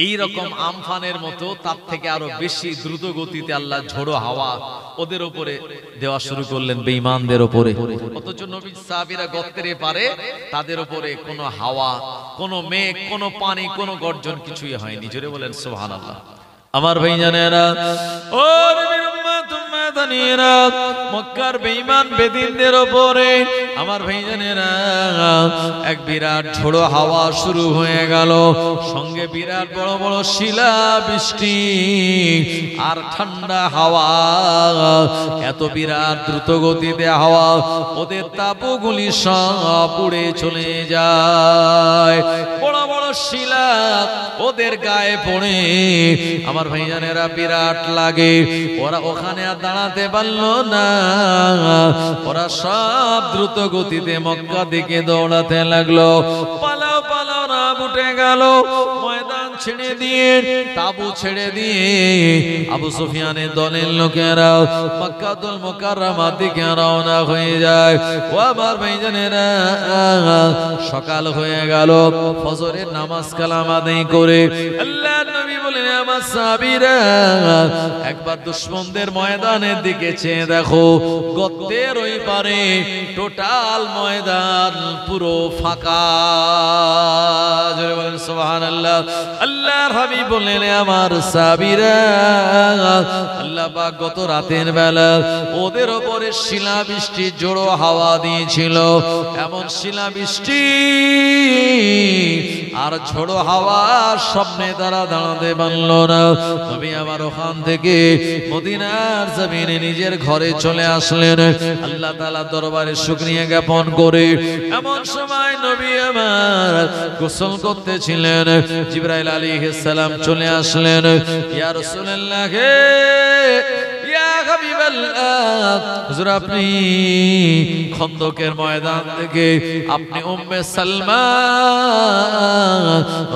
এই রকম আমফানের মতো তার থেকে আরো বেশি দ্রুত গতিতে আল্লাহ ঝোড়ো হাওয়া ওদের উপরে দেওয়া শুরু করলেন, বেঈমানদের উপরে। অথচ নবী সাহাবীরা গর্তের পারে, তাদের উপরে কোনো হাওয়া, কোনো মেঘ, কোনো পানি, কোনো গর্জন কিছুই হয়নি। জোরে বলেন সুবহানাল্লাহ। আমার ভাইজানেরা, ও নবীর উম্মত উম্মতানিরা, মক্কার বেঈমান বেদিনদের উপরে আমার ভাইজানেরা এক বিরাট ঝোড়ো হাওয়া শুরু হয়ে গেল, সঙ্গে বিরাট বড় বড় শিলা বৃষ্টি আর ঠান্ডা হাওয়া। এত বিরাট দ্রুত গতিতে হাওয়া, ওদের তাঁবুগুলি সব উড়ে চলে যায়। বড় বড় শিলা ওদের গায়ে পড়ে আমার ভাইজানেরা বিরাট লাগে। ওরা ওখানে আর দাঁড়াতে পারলো না, ওরা সব দ্রুত গতিতে মক্কা দিকে দৌড়াতে লাগলো। পালাও পালাও রাব উঠে গেল। ময়দান ছেড়ে দিয়ে, তাবু ছেড়ে দিয়ে আবু সুফিয়ানের দলের লোকেরা মক্কাতুল মুকাররমার দিকে রওনা হয়ে যায়। ও আমার ভাইজানেরা, সকাল হয়ে গেল। ফজরের নামাজ কালাম আদায় করে আল্লাহর নবী বলেন, আমার সাহাবীরা, একবার দুশমনদের ময়দানের দিকে চেয়ে দেখো, গর্তের ওই পারে টোটাল ময়দান পুরো ফাঁকা। জোরে বলেন সুবহানাল্লাহ। আল্লাহর হাবিব বললেন, আমার সাহাবীরা, আল্লাহ পাক গত রাতের বেলা ওদের উপরে শিলাবৃষ্টি জোড়ো হাওয়া দিয়েছিল। এমন শিলাবৃষ্টি আর ঝোড়ো হাওয়ার সামনে তারা দাঁড়াতে পারল না। নবী আবার ওখান থেকে মদিনার জমিনে নিজের ঘরে চলে আসলেন, আল্লাহ তাআলার দরবারে শুকরিয়া জ্ঞাপন করে। এমন সময় নবী আমার গোসল করতেছিলেন, জিবরাইল আলাইহিস সালাম চলে আসলেন। ইয়া রাসূলুল্লাহ, হে ইয়া হাবিবাল্লাহ, হুজুর আপনি খন্দকের ময়দান থেকে আপনি উম্মে সালমা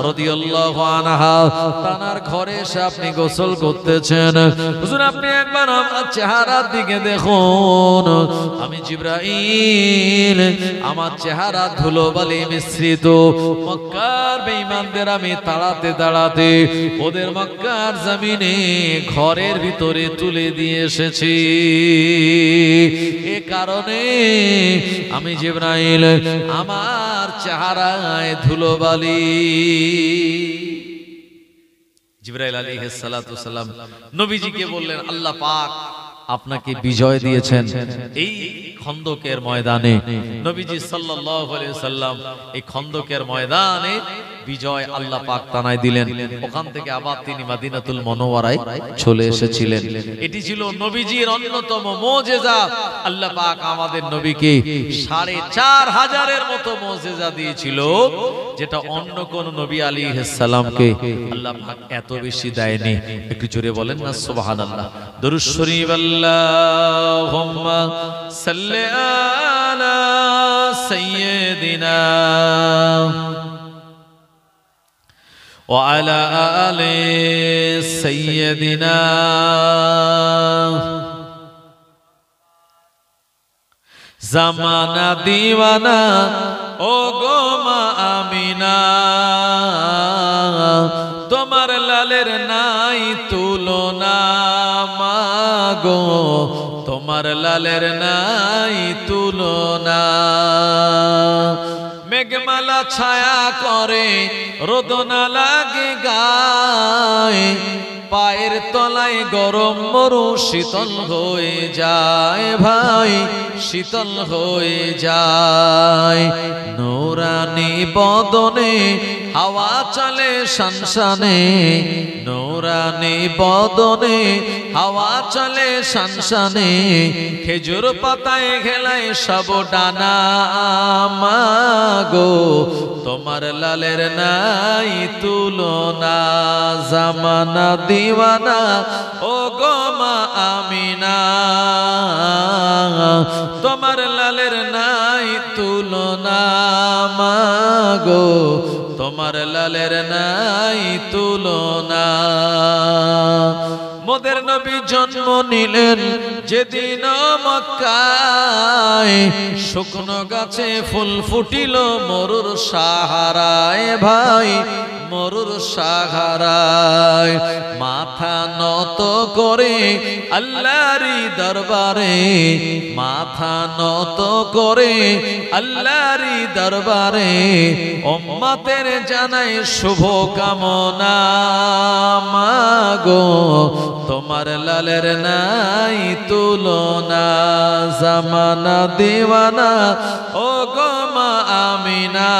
রাদিয়াল্লাহু আনহা তানার ঘরে এসে আপনি গোসল করতেছেন। হুজুর আপনি একবার আমার চেহারার দিকে দেখুন, আমি জিবরাইল, আমার চেহারা ধুলোবালি মিশ্রিত। মক্কার বেঈমানদের আমি তাড়াতে তাড়াতে ওদের মক্কার জমিনে ঘরের ভিতরে তুলে দিয়ে এসেছি। এ কারণে আমি জিবরাইল, আমার চেহারায় ধুলোবালি। জিবরাইল আলাইহিস সালাতু সালাম নবীজিকে বললেন, আল্লাহ পাক আপনাকে বিজয় দিয়েছেন এই খন্দকের ময়দানে। নবীজি সাল্লাল্লাহু আলাইহি ওয়াসাল্লাম এই খন্দকের ময়দানে বিজয় আল্লাহ পাক তানায় দিলেন। ওখান থেকে আবার তিনি মদিনাতুল মুনাওয়ারায় চলে এসেছিলেন। এটি ছিল নবীজির অন্যতম মুজিজা। আল্লাহ পাক আমাদের নবীকে ৪৫০০০-এর মতো মুজিজা দিয়েছিল, যেটা অন্য কোন নবী আলাইহিস সালামকে আল্লাহ পাক এত বেশি দেয়নি। একটু জোরে বলেন না সুবহানাল্লাহ। দরুদ শরীফ, আল্লাহুম্মা সাল্লি আলা সাইয়্যিদিনা ওয়া আলা আলি সাইয়্যিদিনা। জামানা দিওয়ানা ও গো মা আমিনা, তোমার লালের নাই তুলনা মাগো, তোমার লালের নাই তুলনা। মেঘমালা ছায়া করে রোদনা লাগে গায়ে, পায়ের তলায় গরম মরু শীতল হয়ে যায় ভাই, শীতল হয়ে যায়। নূরানি বদনে হাওয়া চলে শানশানে, নূরানি বদনে হাওয়া চলে শানশানে। খেজুর পাতায় ঘেলায় সব ডানা মাগো, তোমার লালের নাই তুলনা। জামানা দিওয়ানা ও গো মা আমিনা, তোমার লালের নাই তুলনা মাগো, তোমার লালের নাই তুলনা। মোদের নবী জন্ম নিলেন যেদিন মক্কায়, শুকনো গাছে ফুল ফুটিল মরুর সাহারায় ভাই, মরুর সাহারায়। মাথা নত করে আল্লাহরই দরবারে, মাথা নত করে আল্লাহরই দরবারে, উম্মতের জানাই শুভ কামনা মাগো, তোমার লালের নাই তুলনা। জামানা দিওয়ানা ও গো মা আমিনা,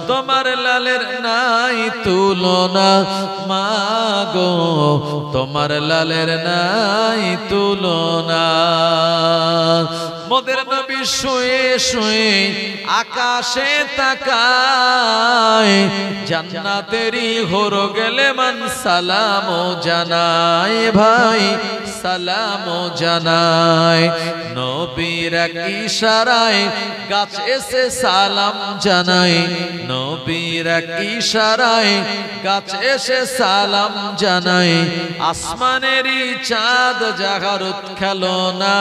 তোমার লালের নাই তুলনা মাগো, তোমার লালের নাই তুলনা। মোদের নবী শুয়ে শুয়ে আকাশে তাকায়, জান্নাতেরই হর গেলে মান সালাম জানায় ভাই, সালাম জানায়। নবীর এক ইশারায় গাছ এসে সালাম জানায়, নবীর এক ইশারায় গাছ এসে সালাম জানায়। আসমানেরই চাঁদ জাগারত খেলো না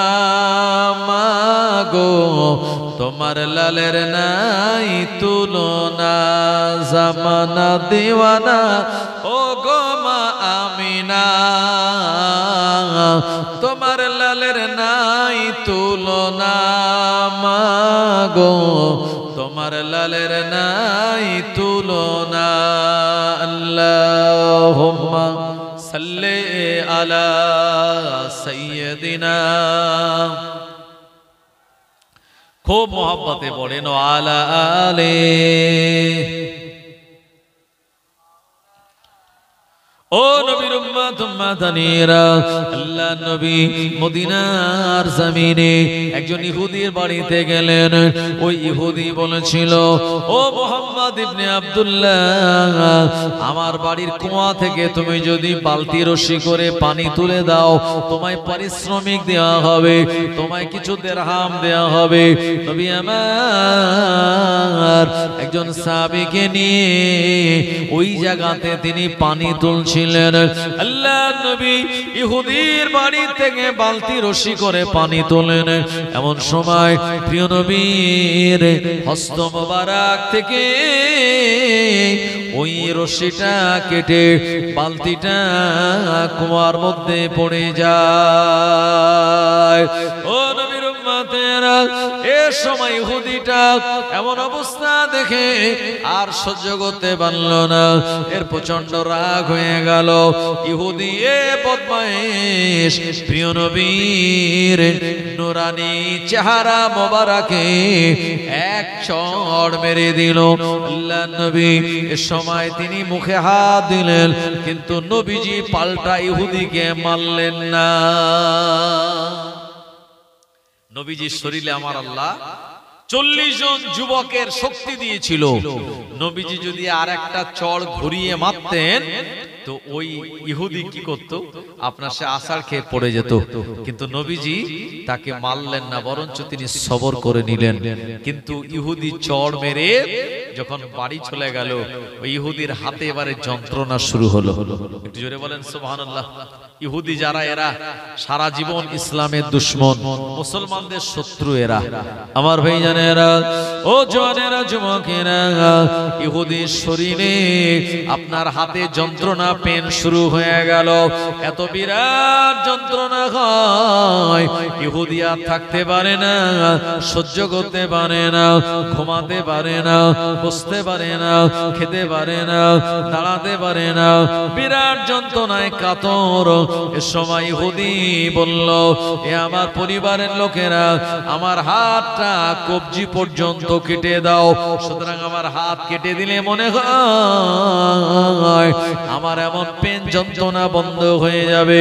মাগো, গো তোমার লালের নাই তুলনা জামানা দিওয়ানা ও গো মা আমিনা তোমার লালের নাই তুলনা মা গো তোমার লালের নাই তুলনা আল্লাহুম্মা সাল্লি আলা সাইয়্যিদিনা খুব মোহাব্বতে বলেন আলা আলে ও নবীর উম্মত উম্মাতানিরা আল্লাহ নবী মদিনার জমিনে একজন ইহুদির বাড়িতে গেলেন ওই ইহুদি বলেছিল ও মুহাম্মদ ইবনে আব্দুল্লাহ আমার বাড়ির কুয়া থেকে তুমি যদি বালতি রশি করে পানি তুলে দাও তোমায় পারিশ্রমিক দেওয়া হবে তোমায় কিছু দিরহাম দেওয়া হবে নবী আমার একজন সাহাবীকে নিয়ে ওই জায়গাতে তিনি পানি তুলছিলেন আল্লাহ নবী ইহুদির বাড়ি থেকে বালতি রশি করে পানি তোলেন এমন সময় প্রিয় নবীর হস্ত মোবারক থেকে ওই রশিটা কেটে বালতিটা কুয়ার মধ্যে পড়ে যায় ও নবীর উম্মতেরা এই সময় ইহুদিটা এমন অবস্থা দেখে আর সহ্য করতে পারল না এর প্রচন্ড রাগ হয়ে গেল ইহুদি এ বদমাইশ প্রিয় নবীর নুরানি চেহারা মোবারকে এক চড় মেরে দিল আল্লাহ নবী এ সময় তিনি মুখে হাত দিলেন কিন্তু নবীজি পাল্টা ইহুদিকে মারলেন না নবীজির শরীরে আমার আল্লাহ 40 জন যুবকের শক্তি দিয়েছিল নবীজি যদি আর একটা চড় ঘুরিয়ে মারতেন তো ওই ইহুদি কি করত আপনার সে আছাড় খেয়ে পড়ে যেত কিন্তু নবীজি তাকে মারলেন না বরঞ্চ তিনি সবর করে নিলেন কিন্তু ইহুদি চড় মেরে যখন বাড়ি চলে গেল ওই ইহুদির হাতে এবারে যন্ত্রণা শুরু হলো একটু জোরে বলেন সুবহানাল্লাহ ইহুদি যারা এরা সারা জীবন ইসলামের দুশমন মুসলমানদের শত্রু এরা আমার ভাই জানেরা ও জওয়ানেরা যুবকেরা ইহুদির শরীরে আপনার হাতে যন্ত্রণা পেন শুরু হয়ে গেল এত বিরাট যন্ত্রণা হয় ইহুদি আর থাকতে পারে না সহ্য করতে পারে না ঘুমাতে পারে না বসতে পারে না খেতে পারে না দাঁড়াতে পারে না বিরাট যন্ত্রণায় কাতর এ সময় ইহুদি বলল এ আমার পরিবারের লোকেরা আমার হাতটা কবজি পর্যন্ত কেটে দাও সুতরাং আমার হাত কেটে দিলে মনে হয় আমার এমন পেন যন্ত্রণা বন্ধ হয়ে যাবে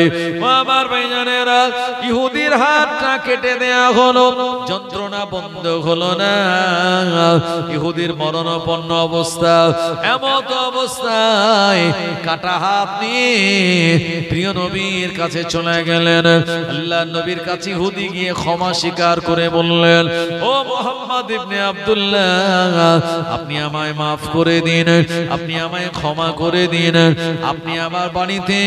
আমার ভাইজানেরা ইহুদির হাতটা কেটে দেয়া হলো যন্ত্রণা বন্ধ হলো না ইহুদির মরণাপন্ন অবস্থা এমত অবস্থায় কাটা হাত নিয়ে প্রিয় নবীর কাছে চলে গেলেন আল্লাহ নবীর কাছে ইহুদি গিয়ে ক্ষমা স্বীকার করে বললেন ও মুহাম্মদ ইবনে আব্দুল্লাহ আপনি আমায় মাফ করে দিন আপনি আমায় ক্ষমা করে দিন আপনি আমার বাড়িতে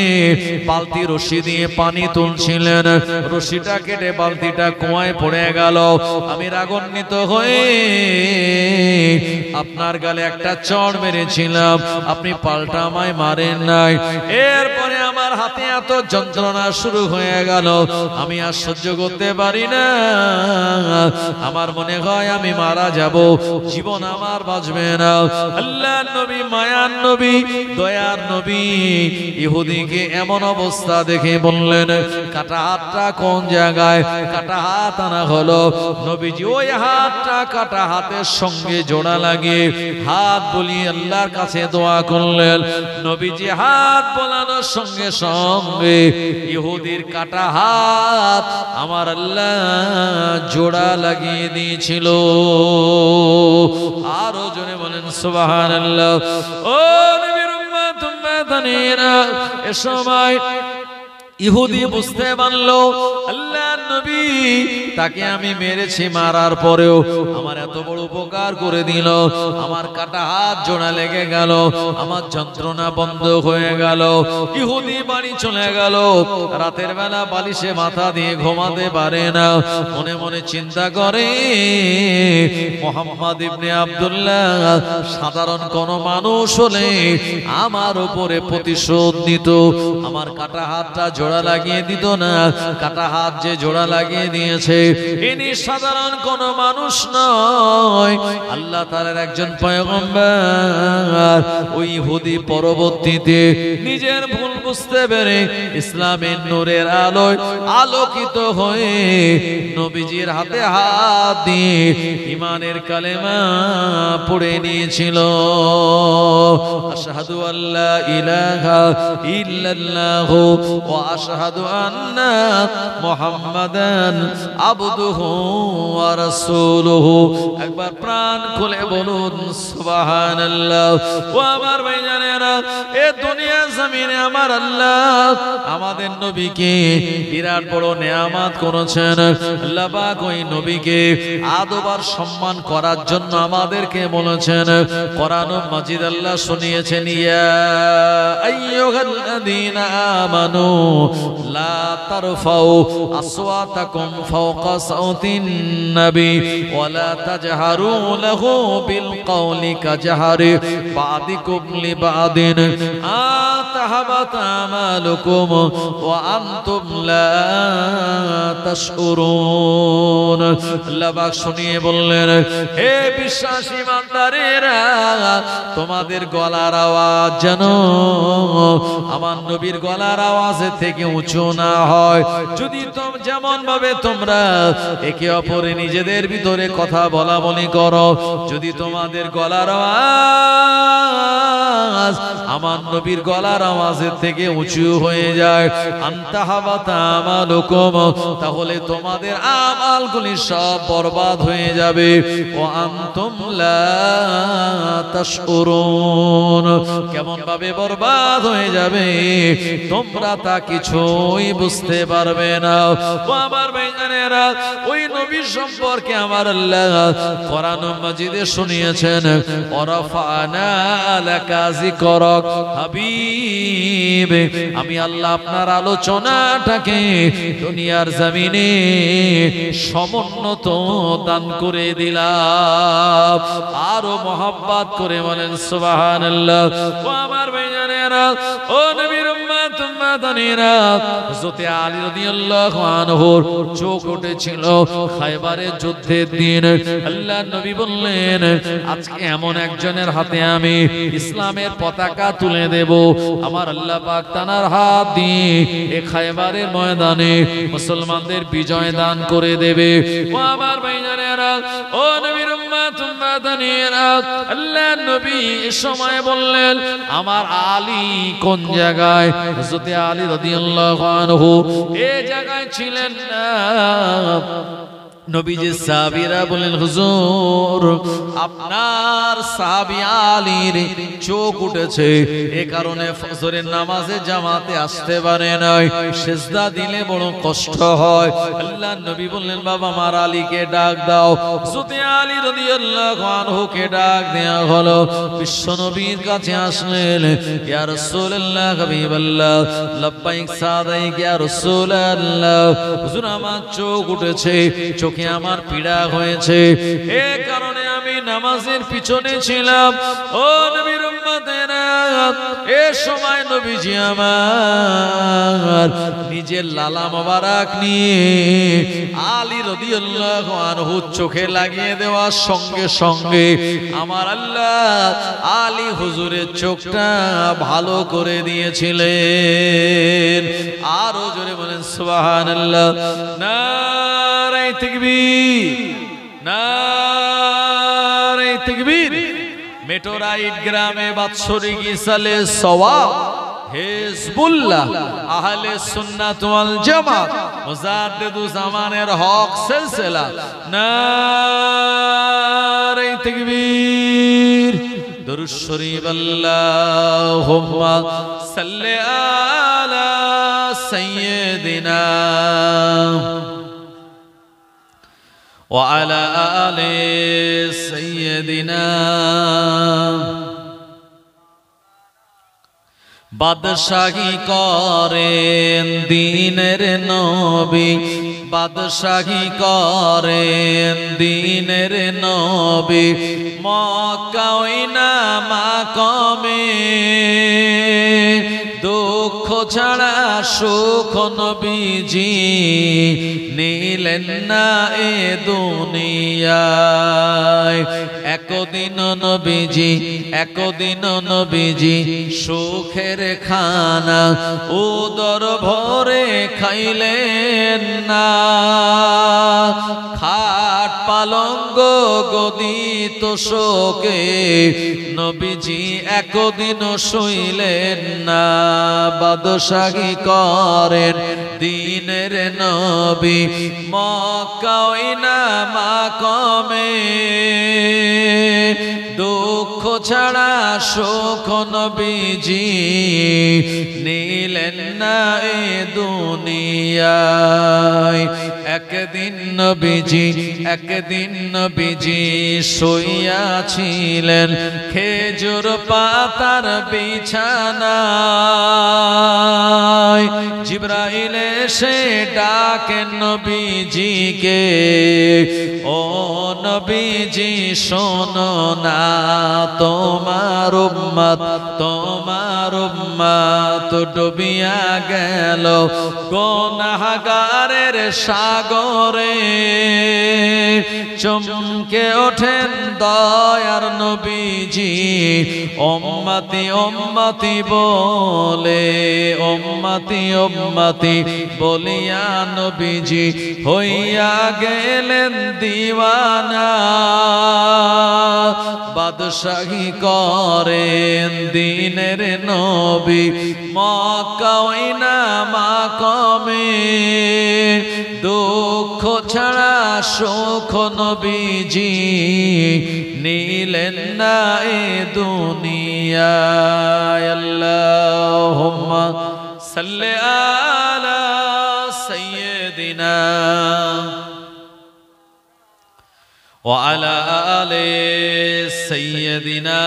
বালতি রশি দিয়ে পানি তুলছিলেন রশিটা কেটে বালতিটা কুয়ায় পড়ে গেল আমি রাগান্বিত হয়ে আপনার গালে একটা চড় মেরেছিলাম আপনি পাল্টা আমায় মারেন নাই এরপরে আমার হাতে এত যন্ত্রণা শুরু হয়ে গেল আমি আর সহ্য করতে পারি না আমার মনে হয় আমি মারা যাব জীবন আমার বাঁচবে না আল্লাহর নবী মায়ার নবী দয়ার নবী ইহুদিকে এমন অবস্থা দেখে বললেন কাটা হাতটা কোন জায়গায় কাটা হাত আনা হলো নবীজি ওই হাতটা কাটা হাতের সঙ্গে জোড়া লাগিয়ে হাত বুলিয়ে আল্লাহর কাছে দোয়া করলেন নবীজি হাত বোলানোর সঙ্গে সঙ্গে ইহুদির কাটা হাত আমার আল্লাহ জোড়া লাগিয়ে দিয়েছিল আরো জোরে বলেন সুবহানাল্লাহ ও নবীর উম্মত উম্মতানিরা এ সময় ইহুদি বুঝতে পারলো আল্লাহর নবী তাকে আমি মেরেছি, মারার পরেও আমার এত বড় উপকার করে দিল, আমার কাটা হাত জোড়া লেগে গেল, আমার যন্ত্রণা বন্ধ হয়ে গেল। ইহুদি বাড়ি চলে গেল, রাতের বেলা বালিশে মাথা দিয়ে ঘুমাতে পারে না, মনে মনে চিন্তা করে মুহাম্মদ ইবনে আব্দুল্লাহ সাধারণ কোন মানুষ হলে আমার উপরে প্রতিশোধ নিত, আমার কাটা হাতটা জোড়া লাগিয়ে দিত না। কাটা হাত যে জোড়া লাগিয়ে দিয়েছে ইনি সাধারণ কোন মানুষ নয়, আল্লাহ তাআলার একজন পয়গম্বর। ওই ইহুদি পরবর্তীতে নিজের ভুল বুঝতে পেরে ইসলামের নূরের আলোয় আলোকিত হয়ে নবীজির হাতে হাত দিয়ে ঈমানের কালেমা পড়ে নিয়েছিল। আশহাদু আল্লা ইলাহা ইল্লাল্লাহু ওয়া আশহাদু আন্না মুহাম্মাদান আবদুহু ওয়া রাসূলুহু। একবার প্রাণ খুলে বলুন সুবহানাল্লাহ। ও আমার ভাইজানেরা, এ দুনিয়া জমিনে আমার আল্লাহ আমাদের নবীকে বিরাট বড় নেয়ামত করেছেন। আল্লাহ পাক ওই নবীকে আদব আর সম্মান করার জন্য আমাদেরকে বলেছেন। কোরআন মাজিদ আল্লাহ শুনিয়েছেন, ইয়া আইয়ুহাল্লাযীনা আমানু লা তারফাউ আসওয়াতাকুম ফাওকা সাওতিন নবী ওয়া লা তাজহারু লাহু বিল কওলি কাজহারি বাদিকুম লিবাদিন আতাহাবাতা আমালুকুম ওয়া আনতুম লা তাশউরুন। আল্লাহ পাক শুনিয়ে বললেন, হে বিশ্বাসী বান্দারেরা, তোমাদের গলার আওয়াজ যেন আমার নবীর গলার আওয়াজের থেকে উঁচু না হয়। যদি যেমন ভাবে তোমরা একে অপরে নিজেদের ভিতরে কথা বলা বলি করো, যদি তোমাদের গলার আওয়াজ আমার নবীর গলার আওয়াজের থেকে উঁচু হয়ে যায়, আনতাহাবাতা আমালুকুম, তাহলে তোমাদের আমালগুলি সব বরবাদ হয়ে যাবে। ও আনতুম লা তাশউরুন, কেমন ভাবে বরবাদ হয়ে যাবে তোমরা তা কিছুই বুঝতে পারবে না। ও আমার ভাইজানেরা, ওই নবী সম্পর্কে আমার আল্লাহ কোরআন মাজিদে শুনিয়েছেন, ওয়ারাফানা লাকা যিকরাক হাবিব, আমি আল্লাহ আপনার আলোচনাটাকে দুনিয়ার জমিনে সমুন্নত দান করে দিলাম। আরো মহব্বত করে বলেন সুবহানাল্লাহ। ও আমার ভাইজানেরা, ও নবীর উম্মত উম্মতানিরা, হযরত আলী রাদিয়াল্লাহু আনহুর চোখ উঠেছিল খায়বারের যুদ্ধের দিন। আল্লাহর নবী বললেন, আজকে এমন একজনের হাতে আমি ইসলামের পতাকা তুলে দেব, আমার আল্লাহ পাক তানার হাত দিয়ে এই খায়বারের ময়দানে মুসলমানদের বিজয় দান করে দেবে। ও আমার ভাইজানেরা, ও নবীর উম্মত উম্মতানিরা, আল্লাহর নবী এই সময় বললেন, আমার আলী কোন জায়গায়? হযরত আলী রাদিয়াল্লাহু আনহু এই জায়গায় ছিলেন না। নবীজি সাহাবীরা বলেন, হুজুর আপনার সাহাবী আলীর চোখ উঠেছে, এ কারণে ফজরের নামাজে জামাতে আসতে পারে নাই, সিজদা দিলে বড় কষ্ট হয়। আল্লাহর নবী বললেন, বাবা আমার আলীকে ডাক দাও। হযরত আলী রাদিয়াল্লাহু আনহুকে ডাক দেয়া হলো। বিশ্ব নবীর কাছে আসলেন, ইয়া রাসূলুল্লাহ হাবিবাল্লাহ, লাব্বাইক সাদাইক ইয়া রাসূলুল্লাহ, হুজুর আমার চোখ উঠেছে, চোখে আমার পীড়া হয়েছে, এ কারণে আমি নামাজের পিছনে ছিলাম। ও নবীর উম্মতেরা, এ সময় নবীজি আমার নিজের লালা মোবারক নিয়ে আলী রাদিয়াল্লাহু আনহু চোখে লাগিয়ে দেওয়ার সঙ্গে সঙ্গে আমার আল্লাহ আলী হুজুরের চোখটা ভালো করে দিয়েছিলেন। আরো জোরে বলেন সুবহানাল্লাহ। নারে তাকবীর, নারে তাকবীর। মেটোরাইট গ্রামে বাৎসরিক ইসালে সওয়াব, হিজবুল্লাহ, আহলে সুন্নাত ওয়াল জামাত, মুজাদ্দিদুজ জামানের হক সিলসিলা, নারে তাকবীর। দুরূদ শরীফ, আল্লাহুম্মা সাল্লি আলা سيدنا وعلى آل سيدنا বাদশাহী করেন দ্বীনের নবী বাদশাহী করেন দ্বীনের নবী মক্কা ওই না মাকামে দুঃখ ছাড়া সুখ নবীজি নিলেন না এ দুনিয়ায় একদিন নবীজি সুখের খানা উদর ভরে খাইলেন না খাট পালঙ্গ গদিত শোকে নবীজি একদিন শুইলেন না বাদশাহী করেন দ্বীনের নবী মক্কা ওই না মাকামে দুঃখ ছাড়া সুখ নবীজি নিলেন না এ দুনিয়ায় একদিন নবীজি শুইয়াছিলেন খেজুর পাতার বিছানায় জিবরাইল এসে ডাকেন নবীজিকে ও নবীজি শোনো না তোমার উম্মত ডুবিয়া গেল গুনাহগারের সাগরে চমকে ওঠেন দয়ার নবীজি উম্মতি বলিয়া নবীজি হইয়া গেলেন দিওয়ানা বাদশাহী করেন দ্বীনের নবী মক্কা ওই না মাকামে দুঃখ ছাড়া সুখ নবীজি নিলেন না এ দুনিয়ায় আল্লাহুম্মা সাল্লি আলা সাইয়্যিদিনা وعلى آل سيدنا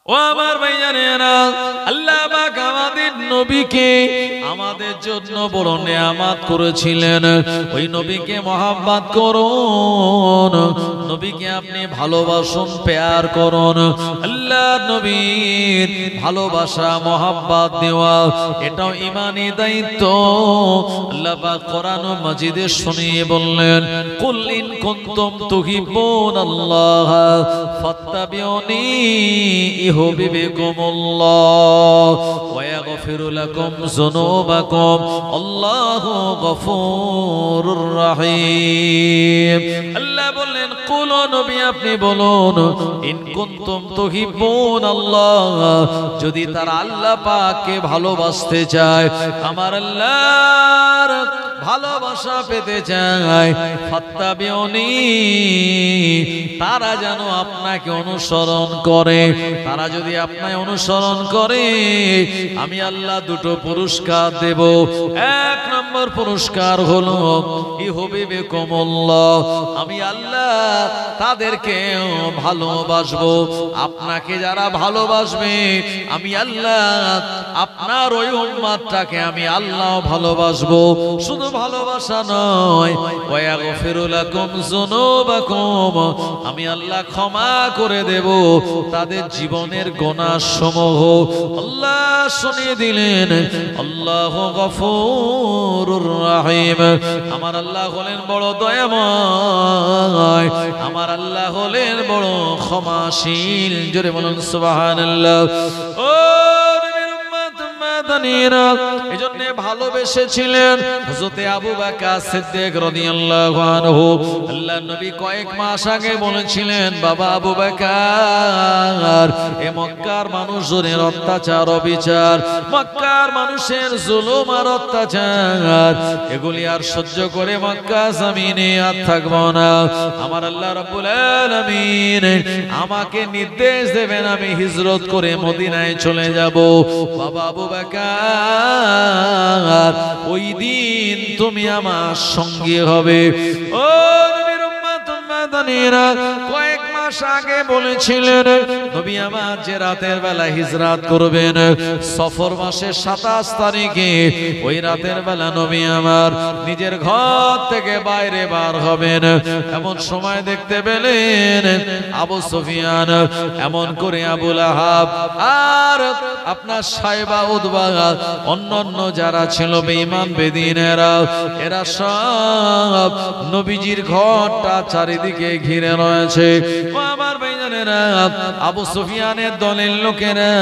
ও আমার ভাইজানেরা আল্লাহ পাক আমাদের নবীকে আমাদের জন্য বড় নেয়ামত করেছিলেন ওই নবীকে মহব্বত করুন নবীকে আপনি ভালোবাসুন প্যার করুন আল্লাহ নবীর ভালোবাসা মহব্বত দেওয়া এটাও ঈমানি দায়িত্ব আল্লাহ পাক কোরআন মাজিদে শুনিয়ে বললেন কুল ইন কুনতুম তুহিব্বুনাল্লাহ ফাত্তাবিউনি ইউহিব্বুকুমুল্লাহ ওয়া ইয়াগফিরু লাকুম যুনুবাকুম আল্লাহু গফুরুর রহিম আল্লাহ বললেন কুল নবী আপনি বলুন ইন কুনতুম তুহিব্বুনাল্লাহ যদি তারা আল্লাহ পাককে ভালোবাসতে চায় আমার আল্লাহর ভালোবাসা পেতে চায় ফাত্তাবিউনি তারা যেন আপনাকে অনুসরণ করে তারা যদি আপনাকে অনুসরণ করে আমি আল্লাহ দুটো পুরস্কার দেব এক নম্বর পুরস্কার হলো ইউহিব্বুকুমুল্লাহ আমি আল্লাহ তাদেরকে ভালোবাসবো আপনাকে যারা ভালোবাসবে আমি আল্লাহ আপনার ওই উম্মতটাকে আমি আল্লাহ ভালোবাসবো শুধু ভালোবাসা নয় ওয়া ইয়াগফিরু লাকুম যুনুবাকুম আমি আল্লাহ ক্ষমা করে দেব তাদের জীবনের গুনাহসমূহ আল্লাহ শুনিয়ে দিলেন আল্লাহু গফুরুর রহিম আমার আল্লাহ হলেন বড় দয়াময় আমার আল্লাহ হলেন বড় ক্ষমাশীল জোরে বলুন সুবহানাল্লাহ ও নবীর উম্মত মাদানীরা এজন্য ভালোবেসেছিলেন হযরত আবু বকর সিদ্দিক রাদিয়াল্লাহু আনহু। আল্লাহর নবী কয়েক মাস আগে বলেছিলেন, বাবা আবু বকর, এ মক্কার মানুষের অত্যাচার অবিচার, মক্কার মানুষের জুলুম আর অত্যাচার, এগুলি আর সহ্য করে মক্কা জমিনে আর থাকবো না। আমার আল্লাহ রাব্বুল আলামিন আমাকে নির্দেশ দেবেন, আমি হিজরত করে মদিনায় চলে যাব। বাবা আবু বকর, ওই দিন তুমি আমার সঙ্গী হবে। ও নবীর উম্মত মাদানীরা, কয়েক মাস আগে বলেছিলেন নবী আমার যে রাতের বেলা হিজরত করবেন, সফর মাসের 27 তারিখে ওই রাতের বেলা নবী আমার নিজের ঘর থেকে বাইরে বার হবেন। এমন সময় দেখতে পেলেন আবু সুফিয়ান, এমন করে আবু লাহাব আর আপনার সাইবা উতবা অন্যান্য যারা ছিল বেঈমান বেদিনেরা, এরা সব নবীজির ঘরটা চারিদিকে ঘিরে রয়েছে। আমার ভাইজানেরা, আবু সুফিয়ানের দলের লোকেরা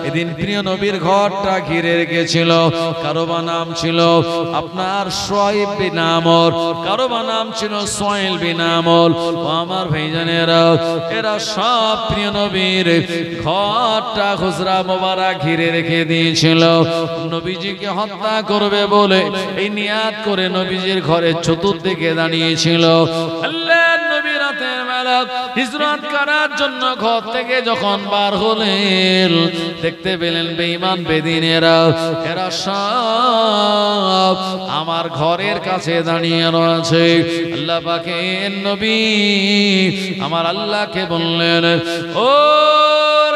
এদিন প্রিয় নবীর ঘরটা ঘিরে রেখেছিল। কারো বা নাম ছিল আপনার শুআইব বিন আমর, কারো বা নাম ছিল সুহাইল বিন আমর। আমার ভাইজানেরা, এরা সব প্রিয় নবীর ঘরটা হুজরা মোবারক ঘিরে রেখে দিয়েছিল। নবীজিকে হত্যা করবে বলে এই নিয়াত করে নবীজির ঘরের চতুর্দিকে দাঁড়িয়েছিল। আল্লাহর নবী রাতের বেলা হিজরত করার জন্য ঘর থেকে যখন বার হলেন, দেখতে পেলেন বেঈমান বেদিনেরা এরা সব আমার ঘরের কাছে দাঁড়িয়ে রয়েছে। আল্লাহ পাকের নবী আমার আল্লাহকে বললেন, ও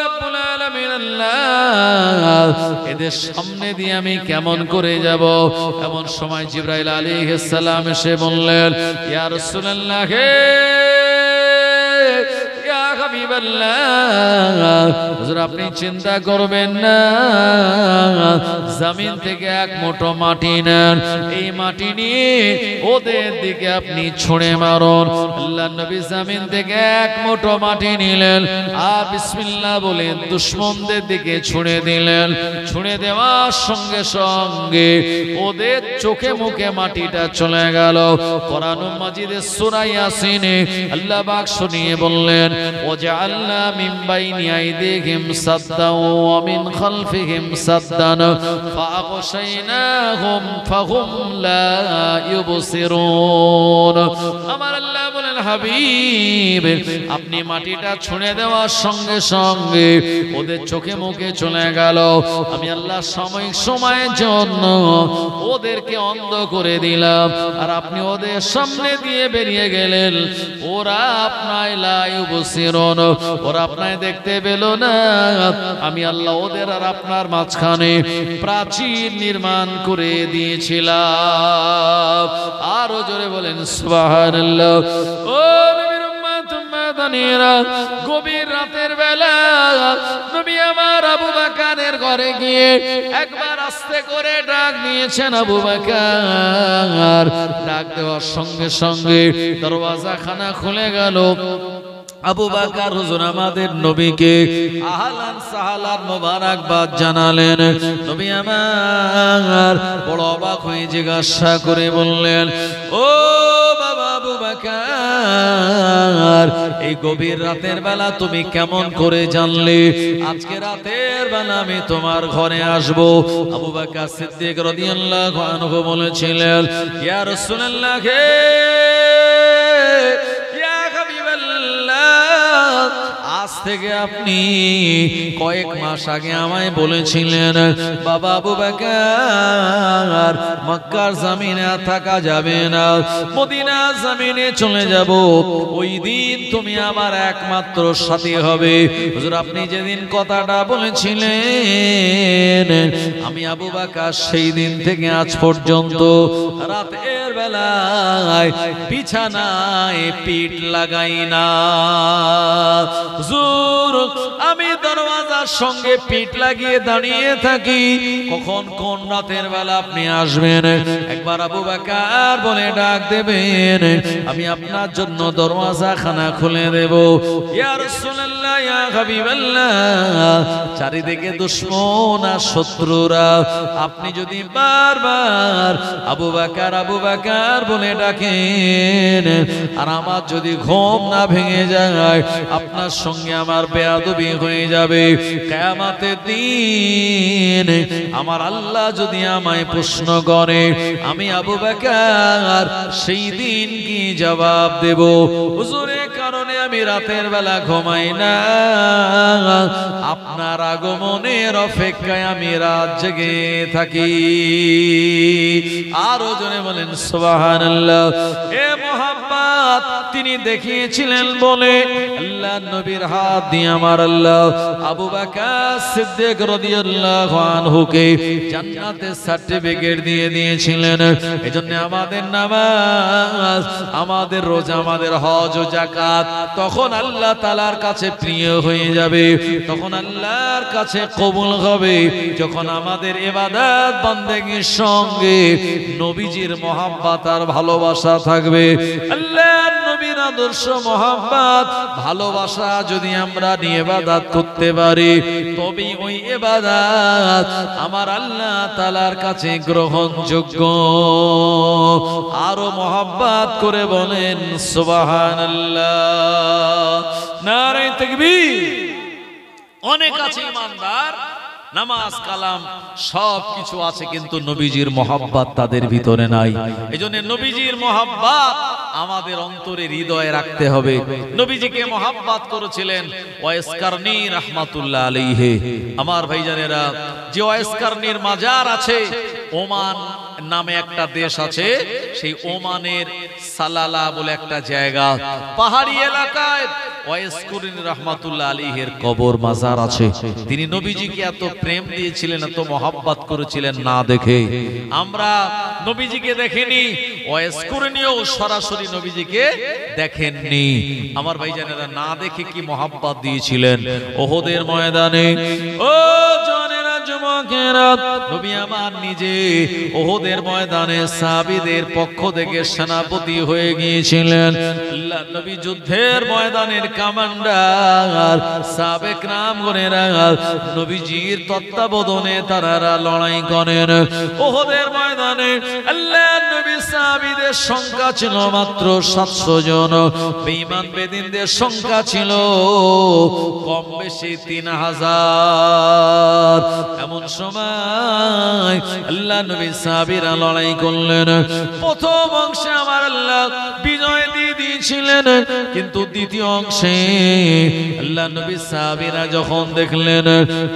রব্বুল আলামিন আল্লাহ, এদের সামনে দিয়ে আমি কেমন করে যাব? এমন সময় জিবরাইল আলাইহিস সালাম এসে বললেন, ইয়া রাসূলুল্লাহ, হে হুজুর আপনি চিন্তা করবেন না, জমিন থেকে এক মুঠো মাটি নেন, এই মাটি নিয়ে ওদের দিকে আপনি ছুঁড়ে মারুন। আল্লাহর নবী জমিন থেকে এক মুঠো মাটি নিলেন আর বিসমিল্লাহ বলে দুশমনদের দিকে ছুঁড়ে দিলেন। ছুঁড়ে দেওয়ার সঙ্গে সঙ্গে ওদের চোখে মুখে মাটিটা চলে গেল। কোরআন মাজিদের সূরা ইয়াসিনে আল্লাহ পাক শুনিয়ে বললেন, ওয়াজআলনা মিন বাইনি আইদিহিম সাদ্দান ওয়া মিন খালফিহিম সাদ্দান ফাআগশাইনাহুম ফাহুম লা ইউবসিরুন। আমার আল্লাহ বলেন, হাবিব আপনি মাটিটা ছুঁড়ে দেওয়ার সঙ্গে সঙ্গে ওদের চোখে মুখে চলে গেল। আমি আল্লাহ সাময়িক সময়ের জন্য ওদেরকে অন্ধ করে দিলাম আর আপনি ওদের সামনে দিয়ে বেরিয়ে গেলেন। ওরা আপনায় লা ইউবসিরুন, ওরা আপনায় দেখতে পেল না। আমি আল্লাহ ওদের আর আপনার মাঝখানে প্রাচীর নির্মাণ করে দিয়েছিলাম। আরো জোরে বলেন সুবহানাল্লাহ। ও নবীর উম্মত মাদানীরা, গভীর রাতের বেলা নবী আমার আবু বকরের ঘরে গিয়ে একবার আস্তে করে ডাক নিয়েছেন। আবু বকর ডাক দেওয়ার সঙ্গে সঙ্গে দরওয়াজা খানা খুলে গেল। আবু বকর হুজুর আমাদের নবীকে আহলান সাহলান মোবারকবাদ জানালেন। নবী আমার বড় অবাক হয়ে জিজ্ঞাসা করে বললেন, ও বাবা আবু বকর, এই গভীর রাতের বেলা তুমি কেমন করে জানলে আজকে রাতের বেলা আমি তোমার ঘরে আসব? আবু বকর সিদ্দিক রাদিয়াল্লাহু আনহু বলেছিলেন, ইয়া রাসূলুল্লাহ, আজ থেকে আপনি কয়েক মাস আগে আমায় বলেছিলেন, বাবা আবু বকর মক্কার জমিনে থাকা যাবে না, মদিনা জমিনে চলে যাব। ওই দিন তুমি আমার একমাত্র সাথী হবে। হুজুর আপনি যেদিন কথাটা বলেছিলেন, আমি আবু বকর সেই দিন থেকে আজ পর্যন্ত রাতের বেলায় বিছানায় পিঠ লাগাই না। হুজুর আমি দরওয়াজা ওনার সঙ্গে পিঠ লাগিয়ে দাঁড়িয়ে থাকি কখন কোন রাতের বেলা আপনি আসবেন। একবার আবু বকর বলে ডাক দেবেন, আমি আপনার জন্য দরওয়াজা খানা খুলে দেব। ইয়া রাসূলুল্লাহ, ইয়া হাবিবাল্লাহ, চারিদিকে দুশমন আর শত্রুরা, আপনি যদি বারবার আবু বকর আবু বকর বলে ডাকেন আর আমার যদি ঘুম না ভেঙে যায়, আপনার সঙ্গে আমার বেয়াদবি হয়ে যাবে। কিয়ামতের দিন আমার আল্লাহ যদি আমায় প্রশ্ন করে, আমি আবু বকর সেই দিন কি জবাব দেব? হুজুরের কারণে আমি রাতের বেলা ঘুমাই না, আপনার আগমনের অপেক্ষায় আমি রাত জেগে থাকি। আরো জনে বলেন সুবহানাল্লাহ। এ মোহাম্মদ তিনি দেখিয়েছিলেন বলে আল্লাহ নবীর হাত দিয়ে আমার আল্লাহ আবু বকর সিদ্দিক রাদিয়াল্লাহু আনহুকে জান্নাতের সার্টিফিকেট দিয়ে দিয়েছিলেন। এজন্য আমাদের নামাজ, আমাদের রোজা, আমাদের হজ ও যাকাত তখন আল্লাহ তাআলার কাছে প্রিয় হয়ে যাবে, তখন আল্লাহর কাছে কবুল হবে যখন আমাদের ইবাদত বান্দেগীর সঙ্গে নবীজির মহব্বত আর ভালোবাসা থাকবে। আল্লাহর নবীর আদর্শ মহব্বত ভালোবাসা যদি আমরা নিয়ে ইবাদত করতে পারি, তবেই ওই ইবাদত আমার আল্লাহ তাআলার কাছে গ্রহণযোগ্য। আরো মহব্বত করে বলেন সুবহানাল্লাহ, নারে তাকবীর। অনেক আছে ইমানদার, নামাজ কালাম সব কিছু আছে, কিন্তু নবীজির মহব্বত তাদের ভিতরে নাই। এজন্য নবীজির মহব্বত আমাদের অন্তরে হৃদয়ে রাখতে হবে। নবীজিকে মহব্বত করেছিলেন ওয়াইস কারনী রাহমাতুল্লাহ আলাইহি। আমার ভাইজানেরা, যে ওয়াইস কারনীর মাজার আছে, ওমান নামে একটা দেশ আছে, সেই ওমানের সালালা বলে একটা জায়গা, পাহাড়ি এলাকায় ওয়াইস কারনী রাহমাতুল্লাহ আলাইহির কবর মাজার আছে। তিনি নবীজিকে এত প্রেম দিয়েছিলেন, এত মহব্বত করেছিলেন, না দেখে আমরা নবীজিকে দেখিনি, ওয়াইস কারনীও সরাসরি নবীজিকে দেখেননি। আমার ভাইজানেরা, না দেখে কি মহব্বত দিয়েছিলেন। ওহদের ময়দানে ও জনেরা, যুবকেরা, নবী আমার নিজে ওহদের ময়দানে সাহাবীদের পক্ষ থেকে সেনাপতি হয়ে গিয়েছিলেন। আল্লাহ নবী যুদ্ধের ময়দানের কমান্ডার, সাহাবে কিরামগণেরা নবীজির তত্ত্বাবধানে তারা লড়াই করেন। ওহদের ময়দানে আল্লাহ নবী সাহাবীদের সংখ্যা ছিল মাত্র 700 জন, বেঈমান বেদিনদের সংখ্যা ছিল কম বেশি 3000। এমন সময় আল্লাহ নবী সাহাবীরা লড়াই করলেন। প্রথম অংশে আমার আল্লাহ বিজয় দিয়ে দিয়েছিলেন, কিন্তু দ্বিতীয় অংশে আল্লাহ নবী সাহাবীরা যখন দেখলেন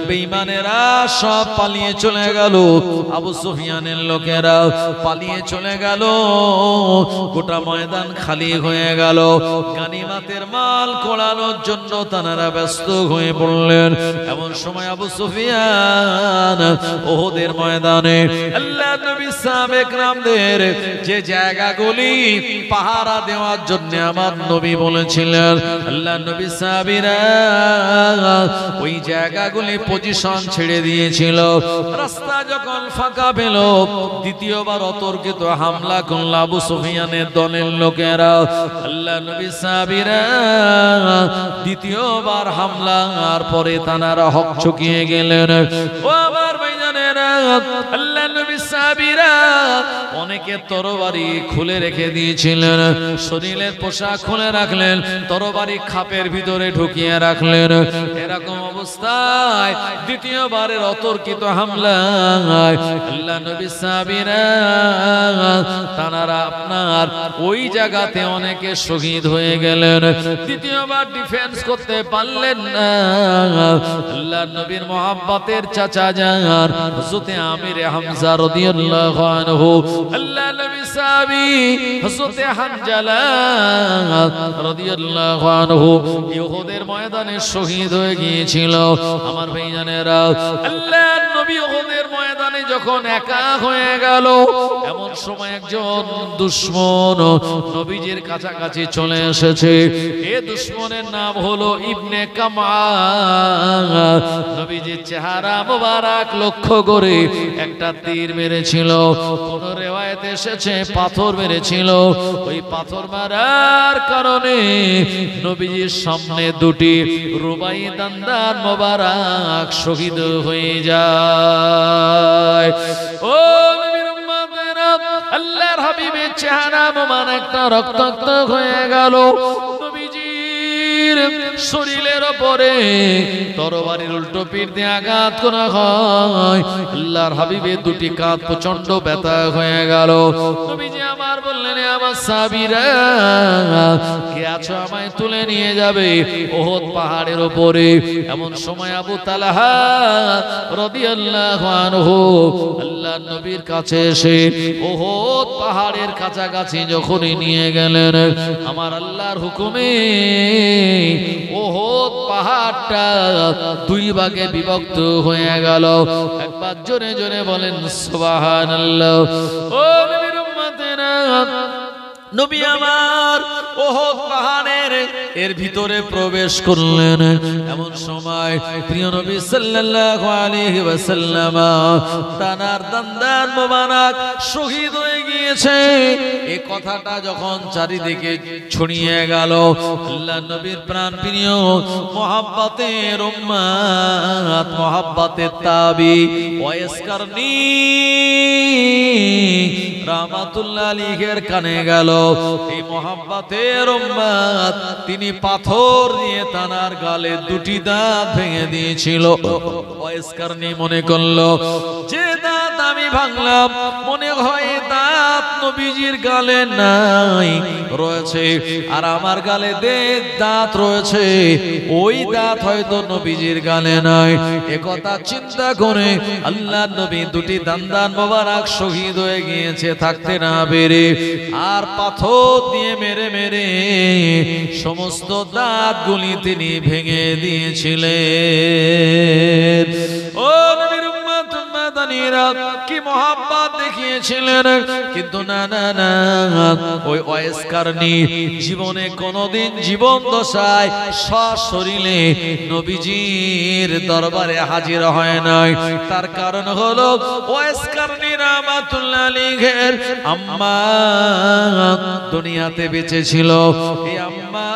বেঈমানেরা সব পালিয়ে চলে গেল, আবু সুফিয়ানের লোকেরা পালিয়ে চলে গেল, গোটা ময়দান খালি হয়ে গেল, গানিমাতের মাল কোড়ানোর জন্য তারা ব্যস্ত হয়ে পড়লেন। এমন সময় আবু সুফিয়ান ওহদের ময়দানে আল্লাহ নবী সাহাবে কিরামদের যে জায়গাগুলি পাহারা দেওয়ার জন্য আমার নবী বলেছিলেন, আল্লাহ নবী সাহাবীরা ওই জায়গাগুলি পজিশন ছেড়ে দিয়েছিল। রাস্তা যখন ফাঁকা পেল, দ্বিতীয়বার অতর্কিত হামলা করল আবু সুফিয়ানের দলের লোকেরা। আল্লাহ নবী সাহাবীরা দ্বিতীয়বার হামলার পরে তারা হক চুকিয়ে গেলেন। ও আমার ভাইজানেরা, আল্লাহ নবী সাহাবীরা অনেকে তরবারি খুলে রেখে দিয়েছিলেন, শরীরের পোশাক খুলে রাখলেন, তরবারি খাপের ভিতরে ঢুকিয়ে রাখলেন। এরকম অবস্থায় দ্বিতীয়বারের অতর্কিত হামলায় আল্লাহ নবী সাহাবীরা তারা আপনার ওই জায়গাতে অনেকে শহীদ হয়ে গেলেন। দ্বিতীয়বার ডিফেন্স করতে পারলেন না। আল্লাহ নবীর মহব্বতের চাচা যান হযরত আমির হামজা রাদিয়াল্লাহু আনহু, আল্লাহ নবী সাহাবী হযরত হানজালা রাদিয়াল্লাহু আনহু উহুদের ময়দানে শহীদ হয়ে গিয়েছিল। আমার ভাইজানেরা, আল্লাহ নবী উহুদের ময়দানে ময়দানে যখন একা হয়ে গেল, এমন সময় একজন দুশমন নবীজির কাছাকাছি চলে এসেছে। এ দুশমনের নাম হলো ইবনে কামআ। নবীজির চেহারা মোবারক লক্ষ্য করে একটা তীর মেরেছিল। কোন রিওয়ায়াতে এসেছে পাথর মেরেছিল। ওই পাথর মারার কারণে নবীজির সামনে দুটি রুবাই দান্দার মোবারক শহীদ হয়ে যায়। ও নবীর উম্মতেরা, আল্লাহর হাবিবের চেহারা মোবারকটা রক্তাক্ত হয়ে গেল। নবীজির শরীরের উপরে তরবারির উল্টো পিঠ দিয়ে আঘাত করা হয়। আল্লাহর হাবিবের দুটি কাঁধ প্রচন্ড ব্যথা হয়ে গেল। নবীজি আমার বললেন, আমার সাহাবীরা কে আছো, আমায় তুলে নিয়ে যাবে উহুদ পাহাড়ের উপরে। এমন সময় আবু তালহা রাদিয়াল্লাহু আনহু আল্লাহর নবীর কাছে এসে উহুদ পাহাড়ের কাছাকাছি যখনই নিয়ে গেলেন, আমার আল্লাহর হুকুমে উহুদ পাহাড়টা দুই ভাগে বিভক্ত হয়ে গেল। একবার জোরে জোরে বলেন সুবহানাল্লাহ। ও নবীর উম্মতেরা, নবী আমার উহুদ পাহাড়ের এর ভিতরে প্রবেশ করলেন। এমন সময় প্রিয় নবী সাল্লাল্লাহু আলাইহি ওয়াসাল্লাম তানার দান্দান মোবারক শহীদ হয়ে গিয়েছে। এই কথাটা যখন চারিদিকে ছড়িয়ে গেল, আল্লাহর নবীর প্রাণপ্রিয় মুহাব্বতের উম্মত, মুহাব্বতের তাবি ওয়াইস কারনী রাহমাতুল্লাহ আলাইহির কানে গেল। এই মুহাব্বতের উম্মত, তিনি পাথর দিয়ে তানার গালে দুটি দাঁত ভেঙে দিয়েছিল। ওয়াইস কারনী মনে করলো যে দাঁত আমি ভাঙলাম, মনে হয় দাঁত নবীজির গালে নাই রয়েছে, আর আমার গালে দাঁত রয়েছে, ওই দাঁত হয়তো নবীজির গালে নাই। একথা চিন্তা করে আল্লাহর নবী দুটি দান্দান মোবারক শহীদ হয়ে গিয়েছে থাকতে না পেরে, আর পাথর দিয়ে মেরে মেরে সমস্ত দাঁতগুলি তিনি ভেঙে দিয়েছিলেন। ও নবীর উম্মত উম্মতানিরা, কি মুহাব্বত দেখিয়েছিলেন। কিন্তু না না না, ওই ওয়াইস কারনী জীবনে কোনোদিন জীবন দশায় সশরীরে নবীজির দরবারে হাজির হয় নাই। তার কারণ হলো ওয়াইস কারনী রাহমাতুল্লাহ আলাইহির আম্মা দুনিয়াতে বেঁচে ছিল। এই আম্মা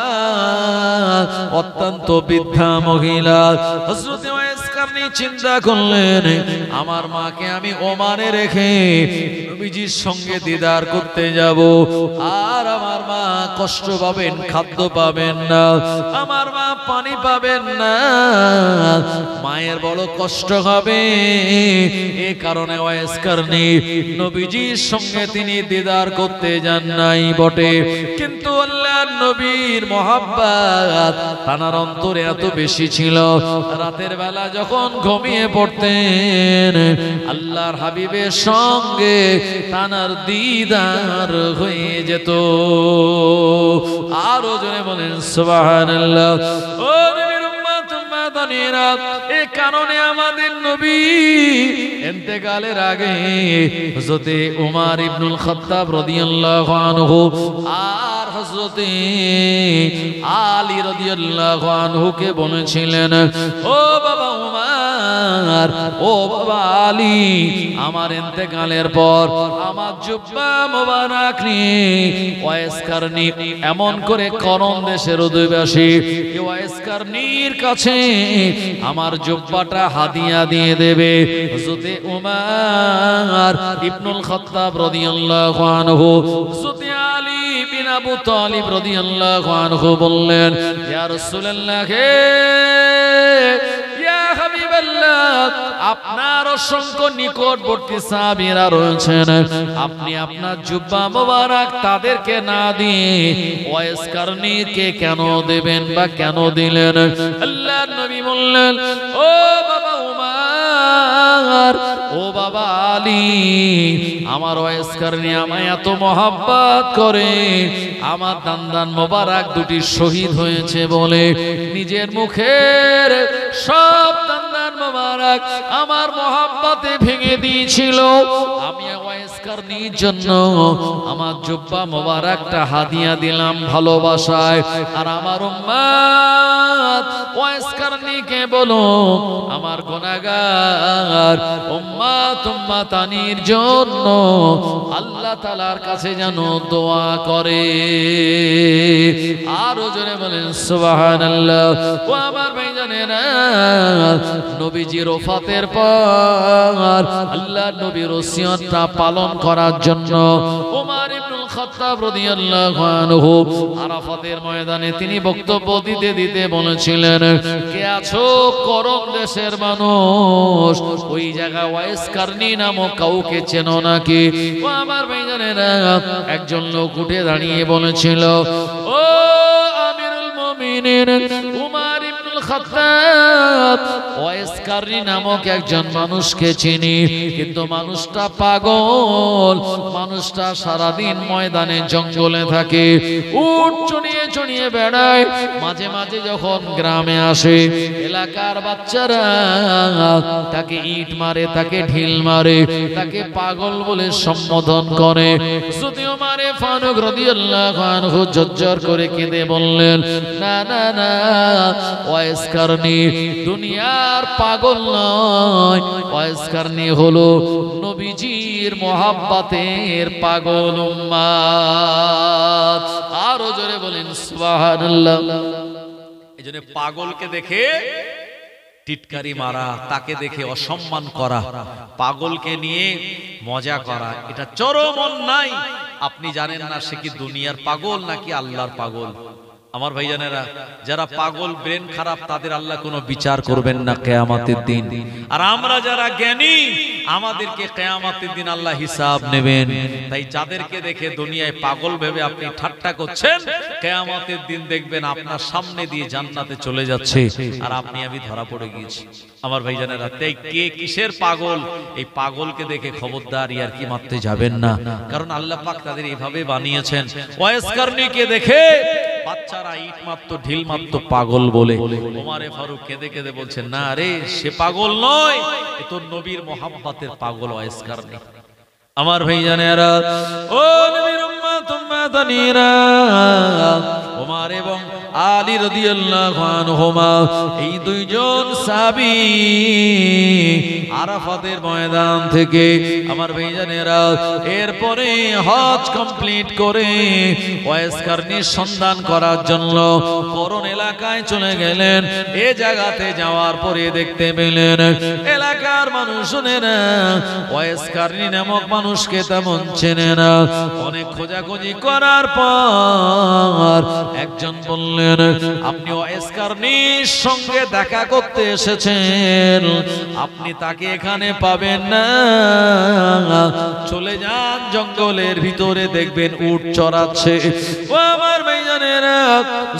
অত্যন্ত বৃদ্ধা মহিলা। হযরত ওয়াইস কারনী চিন্তা করলেন, আমার মাকে আমি ওমানে রেখে নবীজির সঙ্গে দিদার করতে যাব, আর আমার মা কষ্ট পাবেন, খাদ্য পাবেন না, আমার মা পানি পাবেন না, মায়ের বড় কষ্ট হবে। এই কারণে ওয়াইস কারনী নবীজির সঙ্গে তিনি দিদার করতে যান নাই বটে, কিন্তু আল্লাহর নবীর মুহাব্বত তানার অন্তরে এত বেশি ছিল, রাতের বেলা যখন ঘুমিয়ে পড়তেন আল্লাহর হাবিবের সঙ্গে তানার দিদার হয়ে যেত। আরো জোরে বলেন সুবহানাল্লাহ। ও নবীর উম্মত উম্মতানিরা, এই কারণে আমাদের নবী ইন্তেকালের আগে হযরতে উমর ইবনুল খাত্তাব রাদিয়াল্লাহু আনহু আর হযরতে আলী রাদিয়াল্লাহু আনহুকে বলেছিলেন, ও বাবা উমর, ও বাবা আলী, আমার ইন্তেকালের পর আমার জুব্বা মোবারক নিয়ে ওয়াইস কারনী এমন করে করণ দেশের অধিবাসী ওয়াইস কারনীর কাছে আমার জুব্বাটা হাদিয়া দিয়ে দেবে। হযরতে উমর ইবনুল খাত্তাব রাদিয়াল্লাহু আনহু হযরতে আলী বিন আবু তালিব রাদিয়াল্লাহু আনহু বললেন, ইয়া রাসূলুল্লাহ, ইয়া হাবিবাল্লাহ, আপনার অসংখ্য নিকটবর্তী সাহাবীরা রয়েছেন, আপনি আপনার জুব্বা মোবারক তাদেরকে না দিয়ে ওয়াইস কারনীকে কেন দেবেন বা কেন দিলেন? আল্লাহর নবী বললেন, ও বাবা উমর, ও বাবা আলী, আমার ওয়াইস কারনী আমায় এত মহব্বত করে, আমার দান্দান মোবারক দুটি শহীদ হয়েছে বলে নিজের মুখের সব দান্দান গর্দান মোবারক আমার মহব্বতে ভেঙে দিয়েছিল। আমি ওয়াইস কারনির জন্য আমার জুব্বা মোবারকটা হাদিয়া দিলাম ভালোবাসায়। আর আমার উম্মত ওয়াইস কারনিকে বলো আমার গুনাহগার উম্মত উম্মতানির জন্য আল্লাহ তাআলার কাছে যেন দোয়া করে। আরো জোরে বলেন সুবহানাল্লাহ। ও আমার ভাইজানেরা, নবীজির ওফাতের পর আল্লাহর নবীর ওসিয়তটা পালন করার জন্য ওমর ইবনুল খাত্তাব রাদিয়াল্লাহু আনহু আরাফাতের ময়দানে তিনি বক্তব্য দিতে দিতে বলেছিলেন, কে আছো করম দেশের মানুষ, ওই জায়গা ওয়াইস কারনি নামক কাউকে চেনো নাকি? ও আমার ভাইজানেরা, একজন লোক উঠে দাঁড়িয়ে বলেছিল, ও আমিরুল মুমিনিন উমর ইবনুল খাত্তাব, ওয়াইস কারনি নামক একজন মানুষকে চিনি, কিন্তু মানুষটা পাগল, মানুষটা সারাদিন ময়দানে জঙ্গলে থাকে, উট চড়িয়ে চড়িয়ে বেড়ায়, মাঝে মাঝে যখন গ্রামে আসে এলাকার বাচ্চারা তাকে ইট মারে, তাকে ঢিল মারে, তাকে পাগল বলে সম্বোধন করে। যদিও মারে ফারুক রাদিয়াল্লাহু আনহু জজ্জর করে কেঁদে বললেন, না না না, ওয়াইস কারনি দুনিয়ার পাগল নয়, ওয়াইস কারনি হলো নবীজির মহব্বতের পাগল উম্মত। আরো জোরে বলেন সুবহানাল্লাহ। এজন্য পাগলকে দেখে টিটকারি মারা, তাকে দেখে অসম্মান করা, পাগলকে নিয়ে মজা করা, এটা চরম অন্যায়। আপনি জানেন না সে কি দুনিয়ার পাগল নাকি আল্লাহর পাগল। আমার ভাইজানেরা, যারা পাগল ব্রেন খারাপ তাদের আল্লাহ কোনো বিচার করবেন না কিয়ামতের দিন। আর আমরা যারা জ্ঞানী আমাদেরকে কিয়ামতের দিন আল্লাহ হিসাব নেবেন। তাই যাদেরকে দেখে দুনিয়ায় পাগল ভেবে আপনি ঠাট্টা করছেন, কিয়ামতের দিন দেখবেন আপনার সামনে দিয়ে জান্নাতে চলে যাচ্ছে আর আপনি আমি ধরা পড়ে গিয়েছি। আমার ভাইজানেরা, তাই কে কিসের পাগল, এই পাগলকে দেখে খবরদার আর কি মারতে যাবেন না, কারণ আল্লাহ পাক তাদের এইভাবে বানিয়েছেন। ওয়াইস কারনিকে দেখে বাচ্চারা ইট মারতো, ঢিল মারতো পাগল বলে। ওমরে ফারুক কেঁদে কেঁদে বলছেন, না রে, সে পাগল নয়, এ তো নবীর মহব্বতের পাগল ওয়াইস কারনি। আমার ভাইজানেরা, ও নবীর উম্মত উম্মতানিরা, ওমর এবং আলী রাদিয়াল্লাহু আনহুমা এই দুইজন সাহাবী আরাফাতের ময়দান থেকে আমার ভাইজানেরা এরপরে হজ কমপ্লিট করে ওয়াইস কারনির সন্ধান করার জন্য করণ এলাকায় চলে গেলেন। এই জায়গাতে যাওয়ার পরে দেখতে পেলেন এলাকার মানুষজনেরা ওয়াইস কারনি নামক মানুষকে তেমন চেনে না। অনেক খোঁজাখুঁজি করার পর একজন বললেন, আপনি ওয়াইস কারনির সঙ্গে দেখা করতে এসেছেন, আপনি তাকে এখানে পাবেন না, চলে যান জঙ্গলের ভিতরে, দেখবেন উট চড়াচ্ছে। ও আমার ভাইজানেরা,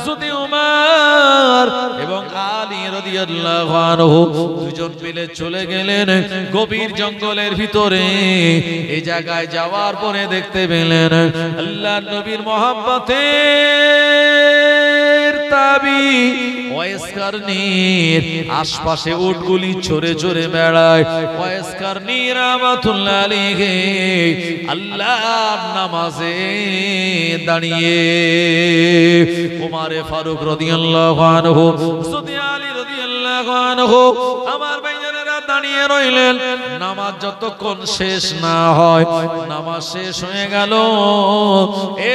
যদি উমর এবং আলী রাদিয়াল্লাহু আনহু দুজন মিলে চলে গেলেন গভীর জঙ্গলের ভিতরে। এই জায়গায় যাওয়ার পরে দেখতে পেলেন আল্লাহর নবীর মহব্বতের তাবি ওয়াইস কারনির আশপাশে উটগুলি চড়ে চড়ে বেড়ায়। ওয়াইস কারনি রাহমাতুল্লাহ আলাইহি আল্লাহর নামাজে দাঁড়িয়ে ওমরে ফারুক রাদিয়াল্লাহু আনহু, যুদি আলী রাদিয়াল্লাহু আনহু আমার ভাইজানেরা দাঁড়িয়ে রইলেন। নামাজ যতক্ষণ শেষ না হয়, নামাজ শেষ হয়ে গেল,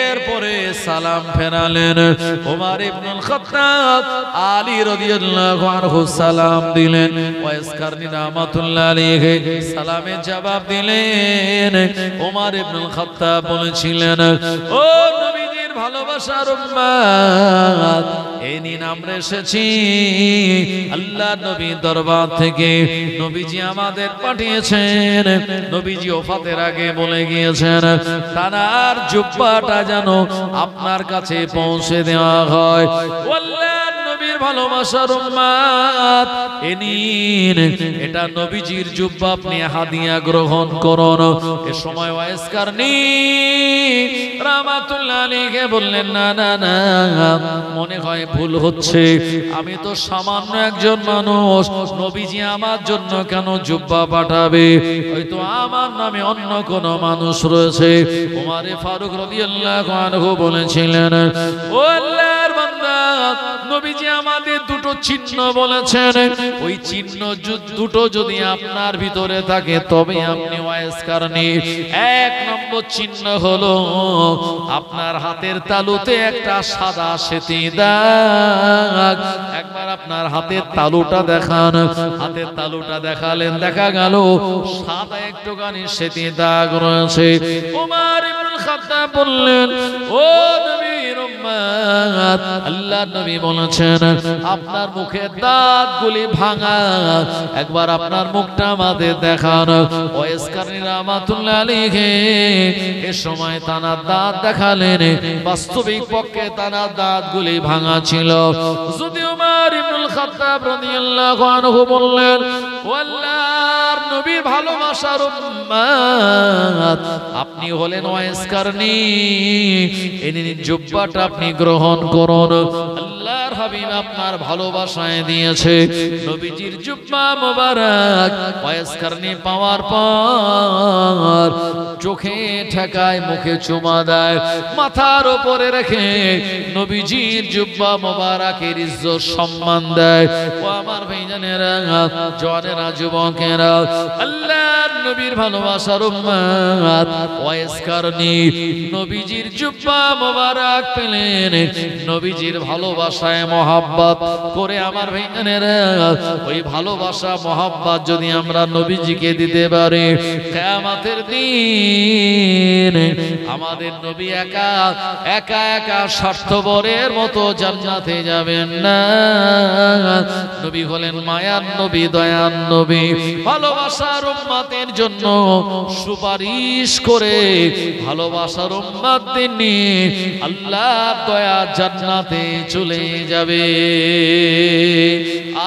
এরপরে সালাম ফেরালেন। ওমর ইবনুল খাত্তাব আলী রাদিয়াল্লাহু আনহু সালাম দিলেন, ওয়াইস কারনি রাহমাতুল্লাহ আলাইহি সালামের জবাব দিলেন। ওমর ইবনুল খাত্তাব বলেছিলেন, ও নবীজির ভালোবাসার উম্মত, এই নিন আমরা এসেছি আল্লাহর নবীর দরবার থেকে। নবীজি আমাদের পাঠিয়েছেন, নবীজি ওফাতের আগে বলে গিয়েছেন তার জুব্বাটা যেন আপনার কাছে পৌঁছে দেওয়া হয়। আল্লাহর নবী নবীর ভালোবাসার উম্মত, এ নিন, এটা নবীজির জুব্বা, আপনি হাদিয়া গ্রহণ করুন। এ সময় ওয়াইস কারনী রাহমাতুল্লাহ আলাইহি বললেন, না না না, মনে হয় ভুল হচ্ছে, আমি তো সামান্য একজন মানুষ, নবীজি আমার জন্য কেন জুব্বা পাঠাবে? হয়তো আমার নামে অন্য কোন মানুষ রয়েছে। ওমরে ফারুক রাদিয়াল্লাহু আনহু বলেছিলেন, ও আল্লাহর বান্দা, নবীজি আমাদের দুটো চিহ্ন বলেছেন, ওই চিহ্ন দুটো যদি আপনার ভিতরে থাকে তবে আপনি ওয়াইস কারনী। এক নম্বর চিহ্ন হলো আপনার হাতের তালুতে একটা সাদা সেতি দাগ। একবার আপনার হাতের তালুটা দেখান। হাতের তালুটা দেখালেন, দেখা গেল সাদা একটুখানি সেতি দাগ রয়েছে। ওমর ইবনুল খাত্তাব বললেন, ও নবীর উম্মত, আল্লাহর নবী বলেছেন আপনার মুখের দাঁতগুলি ভাঙা, একবার আপনার মুখটা আমাদের দেখান। ওয়াইস কারনী রাহমাতুল্লাহ আলাইহি এ সময় তানার দাঁত দেখালেন, বাস্তবিক পক্ষে তানার দাঁতগুলি ভাঙা ছিল। যদি ওমর ইবনুল খাত্তাব রাদিয়াল্লাহু আনহু বললেন, ও আল্লাহর নবীর ভালোবাসার উম্মত, আপনি হলেন ওয়াইস কারনী, এই জুব্বাটা আপনি গ্রহণ করুন। আল্লাহর হাবিব আপনার ভালোবাসায় দিয়েছে। নবীজির জুব্বা মোবারক ওয়াইস কারনী পাওয়ার পর চোখে ঠেকায়, মুখে চুমা দেয়, মাথার উপরে রেখে নবীজির জুব্বা মোবারকের ইজ্জত সম্মান দেয়। ও আমার ভাইজানেরা, জওয়ানেরা, যুবকেরা, আল্লাহর নবীর ভালোবাসার উম্মত ওয়াইস কারনী নবীজির জুব্বা মোবারক পেলেন, নবীজির ভালোবাসায় মহব্বত করে আমার ভাইজানেরা, ওই ভালোবাসা মহব্বত যদি আমরা নবীজিকে দিতে পারি, কিয়ামতের দিন আমাদের নবী একা একা একা স্বার্থপরের মতো জান্নাতে যাবেন না। নবী হলেন মায়ার নবী, দয়ার নবী, ভালোবাসার উম্মতের জন্য সুপারিশ করে ভালোবাসার উম্মতদের নিয়ে আল্লাহর দয়া জান্নাতে চলে যাবে।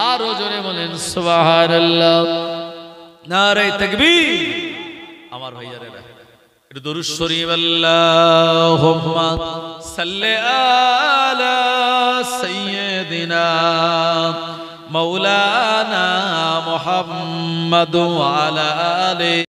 আরো জোরে বলেন সুবহানাল্লাহ, নারে তাকবীর। আমার ভাইয়ারেরা, একটু দরুদ শরীফ, আল্লাহুম্মা সাল্লি আলা সাইয়্যিদিনা মাওলানা মুহাম্মাদ ওয়া আলা আলিহি